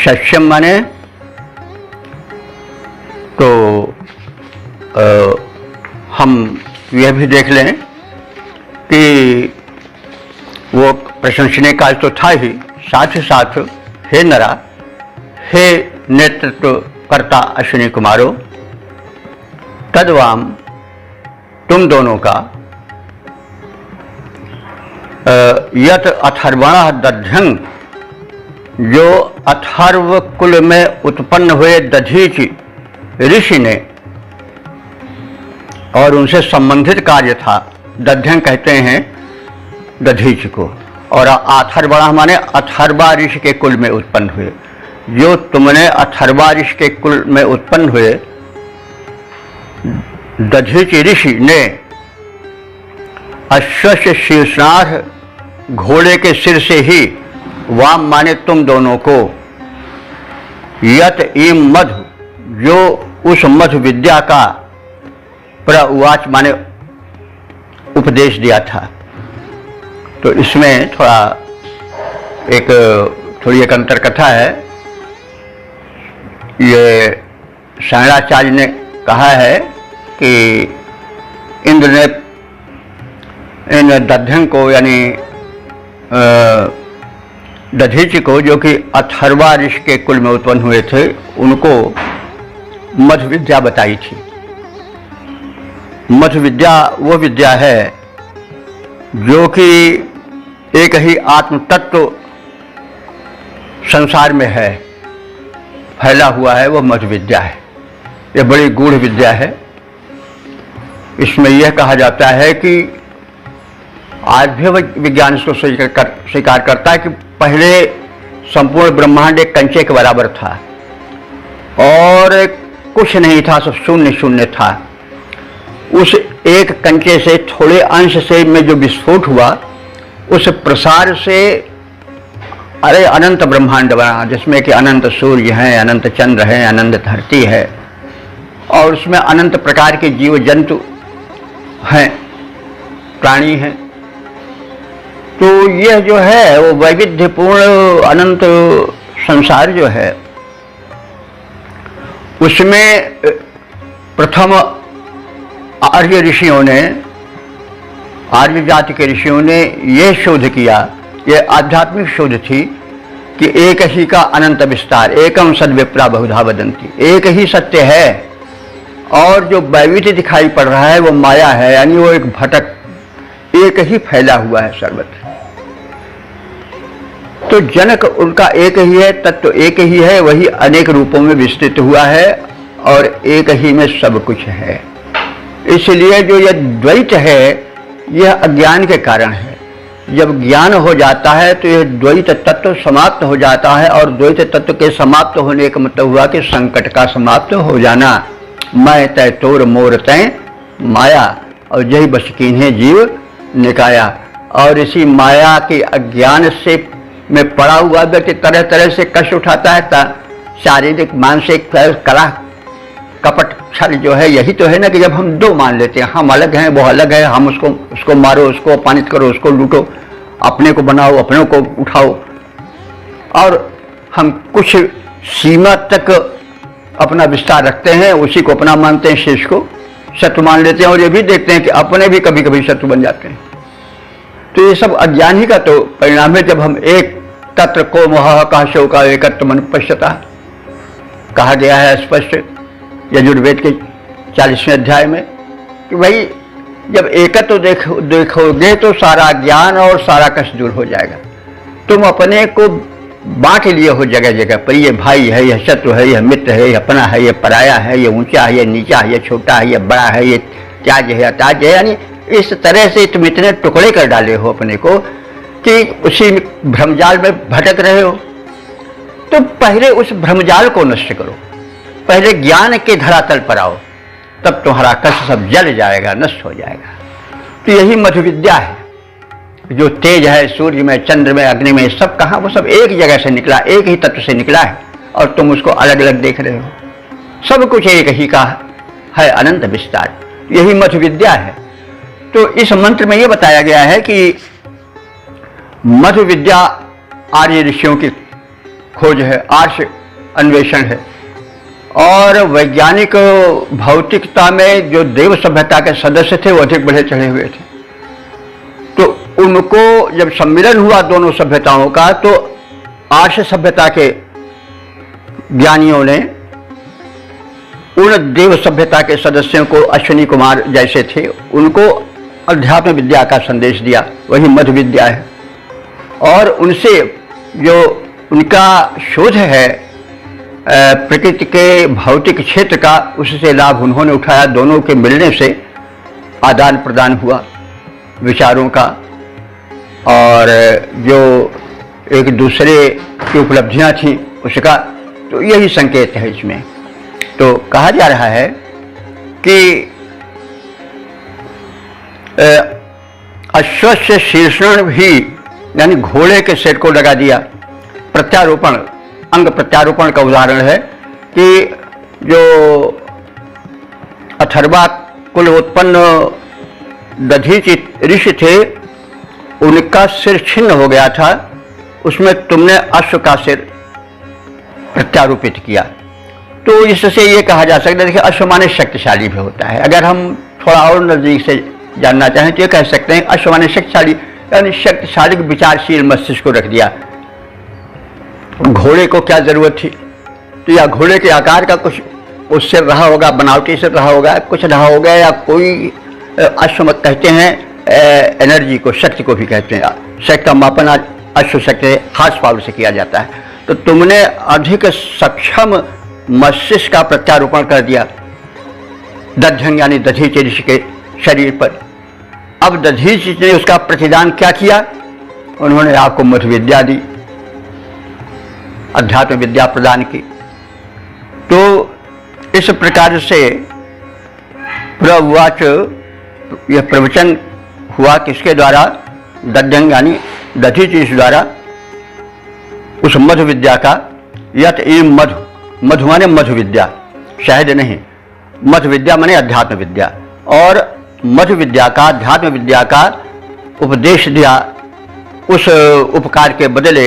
सत्यम माने तो हम यह भी देख लें कि वो प्रशंसनीय कार्य तो था ही, साथ ही साथ हे नरा, हे नेतृत्व कर्ता अश्विनी कुमारों, तद्वाम तुम दोनों का यत अथर्वण दध्यं, जो अथर्व कुल में उत्पन्न हुए दधीच ऋषि ने और उनसे संबंधित कार्य था। दध्यं कहते हैं दधीच को, और अथर्वण माने अथर्वा ऋषि के कुल में उत्पन्न हुए। जो तुमने अथर्वा ऋषि के कुल में उत्पन्न हुए दधीच ऋषि ने अश्वस्य शीर्षार्थ घोड़े के सिर से ही, वाम माने तुम दोनों को, यत इम मधु जो उस मधु विद्या का, प्रउवाच माने उपदेश दिया था। तो इसमें थोड़ी एक अंतर कथा है। ये शंकराचार्य ने कहा है कि इंद्र ने इन दध्यं को यानी दधीच को, जो कि अथर्वा ऋषि के कुल में उत्पन्न हुए थे, उनको मध्य विद्या बताई थी। मध्य विद्या वो विद्या है जो कि एक ही आत्म तत्व संसार में है, फैला हुआ है, वो मध्य विद्या है। ये बड़ी गूढ़ विद्या है। इसमें यह कहा जाता है कि आज भी विज्ञान इसको स्वीकार करता है कि पहले संपूर्ण ब्रह्मांड एक कंचे के बराबर था और कुछ नहीं था, सब शून्य शून्य था। उस एक कंचे से थोड़े अंश से में जो विस्फोट हुआ, उस प्रसार से अरे अनंत ब्रह्मांड बना, जिसमें कि अनंत सूर्य हैं, अनंत चंद्र हैं, अनंत धरती है और उसमें अनंत प्रकार के जीव जंतु हैं, प्राणी हैं। तो यह जो है वो वैविध्यपूर्ण अनंत संसार जो है, उसमें प्रथम आर्य ऋषियों ने, आर्य जाति के ऋषियों ने यह शोध किया, यह आध्यात्मिक शोध थी कि एक ही का अनंत विस्तार, एकम सद्विप्रा बहुधा वदन्ति, एक ही सत्य है और जो वैविध्य दिखाई पड़ रहा है वो माया है, यानी वो एक भटक, एक ही फैला हुआ है सर्वत्र। तो जनक उनका एक ही है, तत्व एक ही है, वही अनेक रूपों में विस्तृत हुआ है और एक ही में सब कुछ है। इसलिए जो यह द्वैत है यह अज्ञान के कारण है। जब ज्ञान हो जाता है तो यह द्वैत तत्व समाप्त हो जाता है और द्वैत तत्व के समाप्त होने का मतलब हुआ कि संकट का समाप्त हो जाना। मैं तय तोर मोर तय माया और जही बस कीन्हे जीव निकाया। और इसी माया के अज्ञान से में पड़ा हुआ व्यक्ति तरह तरह से कष्ट उठाता है। शारीरिक मानसिक कला कपट छल जो है यही तो है ना कि जब हम दो मान लेते हैं, हम अलग हैं वो अलग है, हम उसको मारो, उसको अपमानित करो, उसको लूटो, अपने को बनाओ, अपनों को उठाओ, और हम कुछ सीमा तक अपना विस्तार रखते हैं, उसी को अपना मानते हैं, शेष को शत्रु मान लेते हैं और ये भी देखते हैं कि अपने भी कभी कभी शत्रु बन जाते हैं। तो ये सब अज्ञान ही का तो परिणाम है। जब हम एक तत्र को मोह का शोका एकत्र मन पश्यता कहा गया है स्पष्ट यजुर्वेद के 40वें अध्याय में कि भाई जब एकत्व देखोगे तो सारा ज्ञान और सारा कष्ट दूर हो जाएगा। तुम अपने को बांट लिए हो जगह जगह पर, ये भाई है, यह शत्रु है, यह मित्र है, यह अपना है, यह पराया है, यह ऊंचा है, यह नीचा है, यह छोटा है, यह बड़ा है, यह त्याज्य है, अत्याज्य है। यानी इस तरह से तुम इतने टुकड़े कर डाले हो अपने को कि उसी भ्रमजाल में भटक रहे हो। तो पहले उस भ्रमजाल को नष्ट करो, पहले ज्ञान के धरातल पर आओ, तब तुम्हारा कष्ट सब जल जाएगा, नष्ट हो जाएगा। तो यही मध्य विद्या है। जो तेज है सूर्य में, चंद्र में, अग्नि में, सब कहाँ, वो सब एक जगह से निकला, एक ही तत्व से निकला है और तुम उसको अलग अलग देख रहे हो। सब कुछ एक ही का है, अनंत विस्तार, यही मध्य विद्या है। तो इस मंत्र में यह बताया गया है कि मध्य विद्या आर्य ऋषियों की खोज है, आर्ष अन्वेषण है। और वैज्ञानिक भौतिकता में जो देव सभ्यता के सदस्य थे वो अधिक बढ़े चढ़े हुए थे। तो उनको जब सम्मिलन हुआ दोनों सभ्यताओं का, तो आर्ष सभ्यता के ज्ञानियों ने उन देव सभ्यता के सदस्यों को, अश्विनी कुमार जैसे थे, उनको अध्यात्म विद्या का संदेश दिया, वही मध्य विद्या है। और उनसे जो उनका शोध है प्रकृति के भौतिक क्षेत्र का, उससे लाभ उन्होंने उठाया। दोनों के मिलने से आदान प्रदान हुआ विचारों का और जो एक दूसरे की उपलब्धियां थी उसका। तो यही संकेत है इसमें। तो कहा जा रहा है कि अश्वस्य शीर्षण भी, यानी घोड़े के सिर को लगा दिया। प्रत्यारोपण, अंग प्रत्यारोपण का उदाहरण है कि जो अथर्वा कुल उत्पन्न दधीचि ऋषि थे, उनका सिर छिन्न हो गया था, उसमें तुमने अश्व का सिर प्रत्यारोपित किया। तो इससे ये कहा जा सकता है कि अश्व माने शक्तिशाली भी होता है। अगर हम थोड़ा और नजदीक से जानना चाहें तो ये कह सकते हैं अश्व माने शक्तिशाली, यानी शक्तिशाली विचारशील मस्तिष्क को रख दिया। घोड़े को क्या जरूरत थी, तो या घोड़े के आकार का कुछ उससे रहा होगा, बनावटी से रहा होगा, कुछ रहा होगा, या कोई अश्व कहते हैं एनर्जी को, शक्ति को भी कहते हैं। शक्ति का मापन अश्व शक्ति हार्स पावर से किया जाता है। तो तुमने अधिक सक्षम मस्तिष्क का प्रत्यारोपण कर दिया दध्यंग यानी दधीचि ऋषि के शरीर पर। अब दधीचि ने उसका प्रतिदान क्या किया? उन्होंने आपको मध्य विद्या दी, अध्यात्म विद्या प्रदान की। तो इस प्रकार से प्रवाच यह प्रवचन हुआ किसके द्वारा? दध्यंग यानी दधीचि द्वारा उस मधु विद्या का। यत एवं मधु, मधु माने मधु विद्या, शहद नहीं, मधु विद्या माने अध्यात्म विद्या। और मधु विद्या का, अध्यात्म विद्या का उपदेश दिया उस उपकार के बदले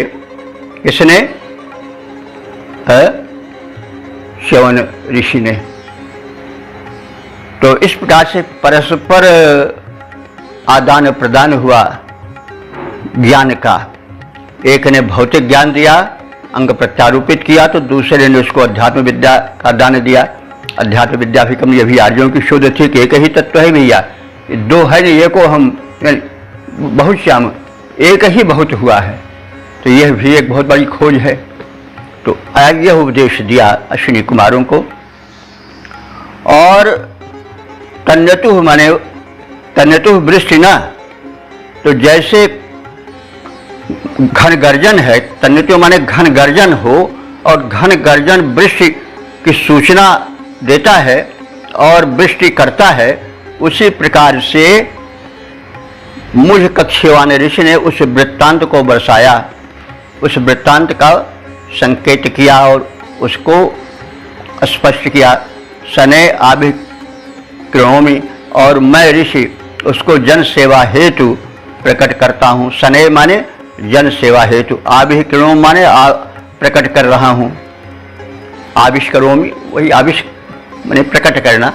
इसने च्यवन ऋषि ने। तो इस प्रकार से परस्पर आदान प्रदान हुआ ज्ञान का। एक ने भौतिक ज्ञान दिया, अंग प्रत्यारोपित किया, तो दूसरे ने उसको अध्यात्म विद्या का दान दिया। अध्यात्म विद्या भी कम, ये भी आर्यों की शोध थी कि एक ही तत्व है भैया, दो है नहीं, एक को हम बहुत श्याम, एक ही बहुत हुआ है। तो यह भी एक बहुत बड़ी खोज है। तो यह उपदेश दिया अश्विनी कुमारों को। और तन्यतु माने तन्यतु वृष्टि ना, तो जैसे घन गर्जन है, तन्यतु माने घन गर्जन हो, और घन गर्जन वृष्टि की सूचना देता है और वृष्टि करता है, उसी प्रकार से मुझ कक्षवान ऋषि ने उस वृत्तांत को बरसाया, उस वृत्तांत का संकेत किया और उसको स्पष्ट किया। सने आभिक्रोमी, और मैं ऋषि उसको जन सेवा हेतु प्रकट करता हूँ। सने माने जन सेवा हेतु, आभिक्रोम माने प्रकट कर रहा हूँ। आविष्करोमी, वही आविष्क माने प्रकट करना।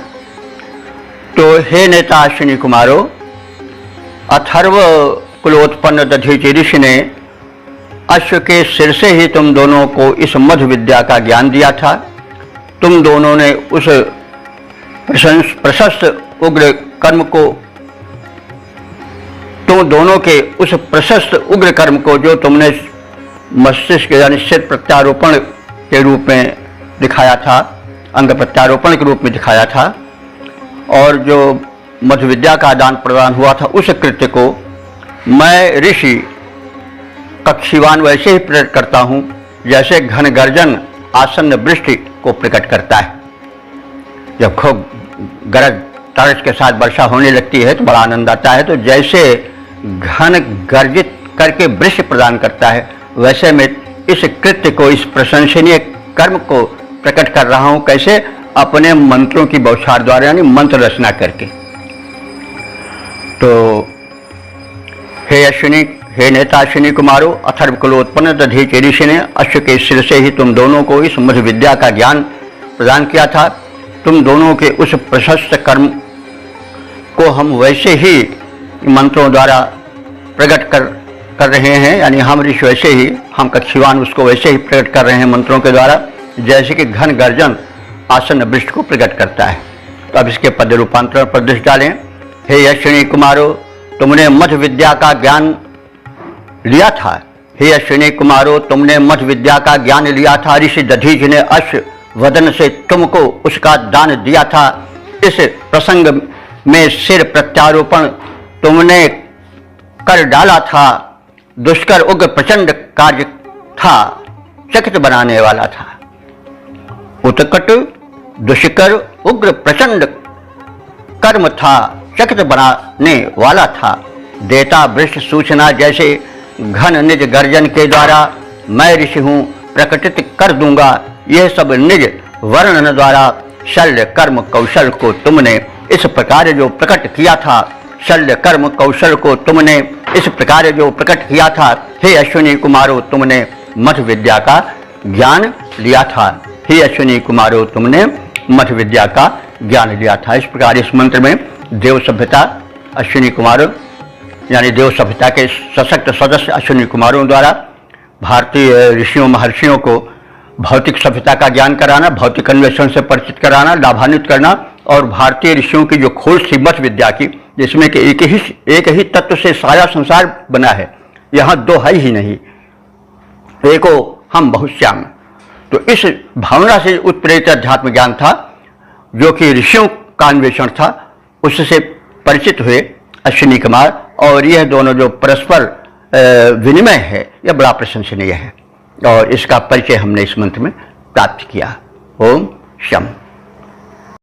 तो हे नेता अश्विनी कुमारो, अथर्व कुलोत्पन्न दधीचि ऋषि ने अश्व के सिर से ही तुम दोनों को इस मधु विद्या का ज्ञान दिया था। तुम दोनों ने उस प्रशस्त उग्र कर्म को, तुम दोनों के उस प्रशस्त उग्र कर्म को जो तुमने मस्तिष्क यानी सिर प्रत्यारोपण के रूप में दिखाया था, अंग प्रत्यारोपण के रूप में दिखाया था, और जो मधु विद्या का आदान प्रदान हुआ था, उस कृत्य को मैं ऋषि कक्षीवान वैसे ही प्रकट करता हूँ जैसे घन गर्जन आसन्न वृष्टि को प्रकट करता है। जब खूब गरज तर्ज के साथ वर्षा होने लगती है तो बड़ा आनंद आता है। तो जैसे घन गर्जित करके वृष्टि प्रदान करता है, वैसे मैं इस कृत्य को, इस प्रशंसनीय कर्म को प्रकट कर रहा हूँ। कैसे? अपने मंत्रों की बौछार द्वारा, यानी मंत्र रचना करके। तो हे नेता अश्विनी कुमारो, अथर्व कुलोत्पन्न दधीचि ऋषि ने अश्व के सिर से ही तुम दोनों को इस मधु विद्या का ज्ञान प्रदान किया था। तुम दोनों के उस प्रशस्त कर्म को हम वैसे ही मंत्रों द्वारा प्रकट कर रहे हैं, यानी हम ऋषि वैसे ही, हम कक्षीवान उसको वैसे ही प्रकट कर रहे हैं मंत्रों के द्वारा, जैसे कि घन गर्जन आसन्न वृष्टि को प्रकट करता है। तो अब इसके पद रूपांतरण पर दृष्टि डालें। हे अश्विनी कुमारो, तुमने मधु विद्या का ज्ञान लिया था। हे अश्विनी कुमारो, तुमने मधु विद्या का ज्ञान लिया था। ऋषि दधीचि ने अश्व वदन से तुमको उसका दान दिया था। इस प्रसंग में सिर प्रत्यारोपण तुमने कर डाला था। दुष्कर उग्र प्रचंड कार्य था, चकित बनाने वाला था। उत्कट दुष्कर उग्र प्रचंड कर्म था, चकित बनाने वाला था। देता वृष्ट सूचना जैसे घन निज गर्जन के द्वारा मैं ऋषि हूँ प्रकटित कर दूंगा। यह सब निज वर्णन द्वारा शल्य कर्म कौशल को तुमने इस प्रकार जो प्रकट किया था, शल्य कर्म कौशल को तुमने इस प्रकार जो प्रकट किया था। हे अश्विनी कुमारो, तुमने मधु विद्या का ज्ञान लिया था। हे अश्विनी कुमारो, तुमने मधु विद्या का ज्ञान लिया था। इस प्रकार इस मंत्र में देव सभ्यता अश्विनी कुमारों यानी देव सभ्यता के सशक्त सदस्य अश्विनी कुमारों द्वारा भारतीय ऋषियों महर्षियों को भौतिक सभ्यता का ज्ञान कराना, भौतिक अन्वेषण से परिचित कराना, लाभान्वित करना, और भारतीय ऋषियों की जो खोज थी मत विद्या की, जिसमें कि एक ही तत्व से सारा संसार बना है, यहाँ दो है ही नहीं, एको हम बहुश्याम। तो इस भावना से उत्प्रेरित अध्यात्म ज्ञान था जो कि ऋषियों का अन्वेषण था, उससे परिचित हुए अश्विनी कुमार, और यह दोनों जो परस्पर विनिमय है यह बड़ा प्रशंसनीय है, और इसका परिचय हमने इस मंत्र में प्राप्त किया। ओम शम।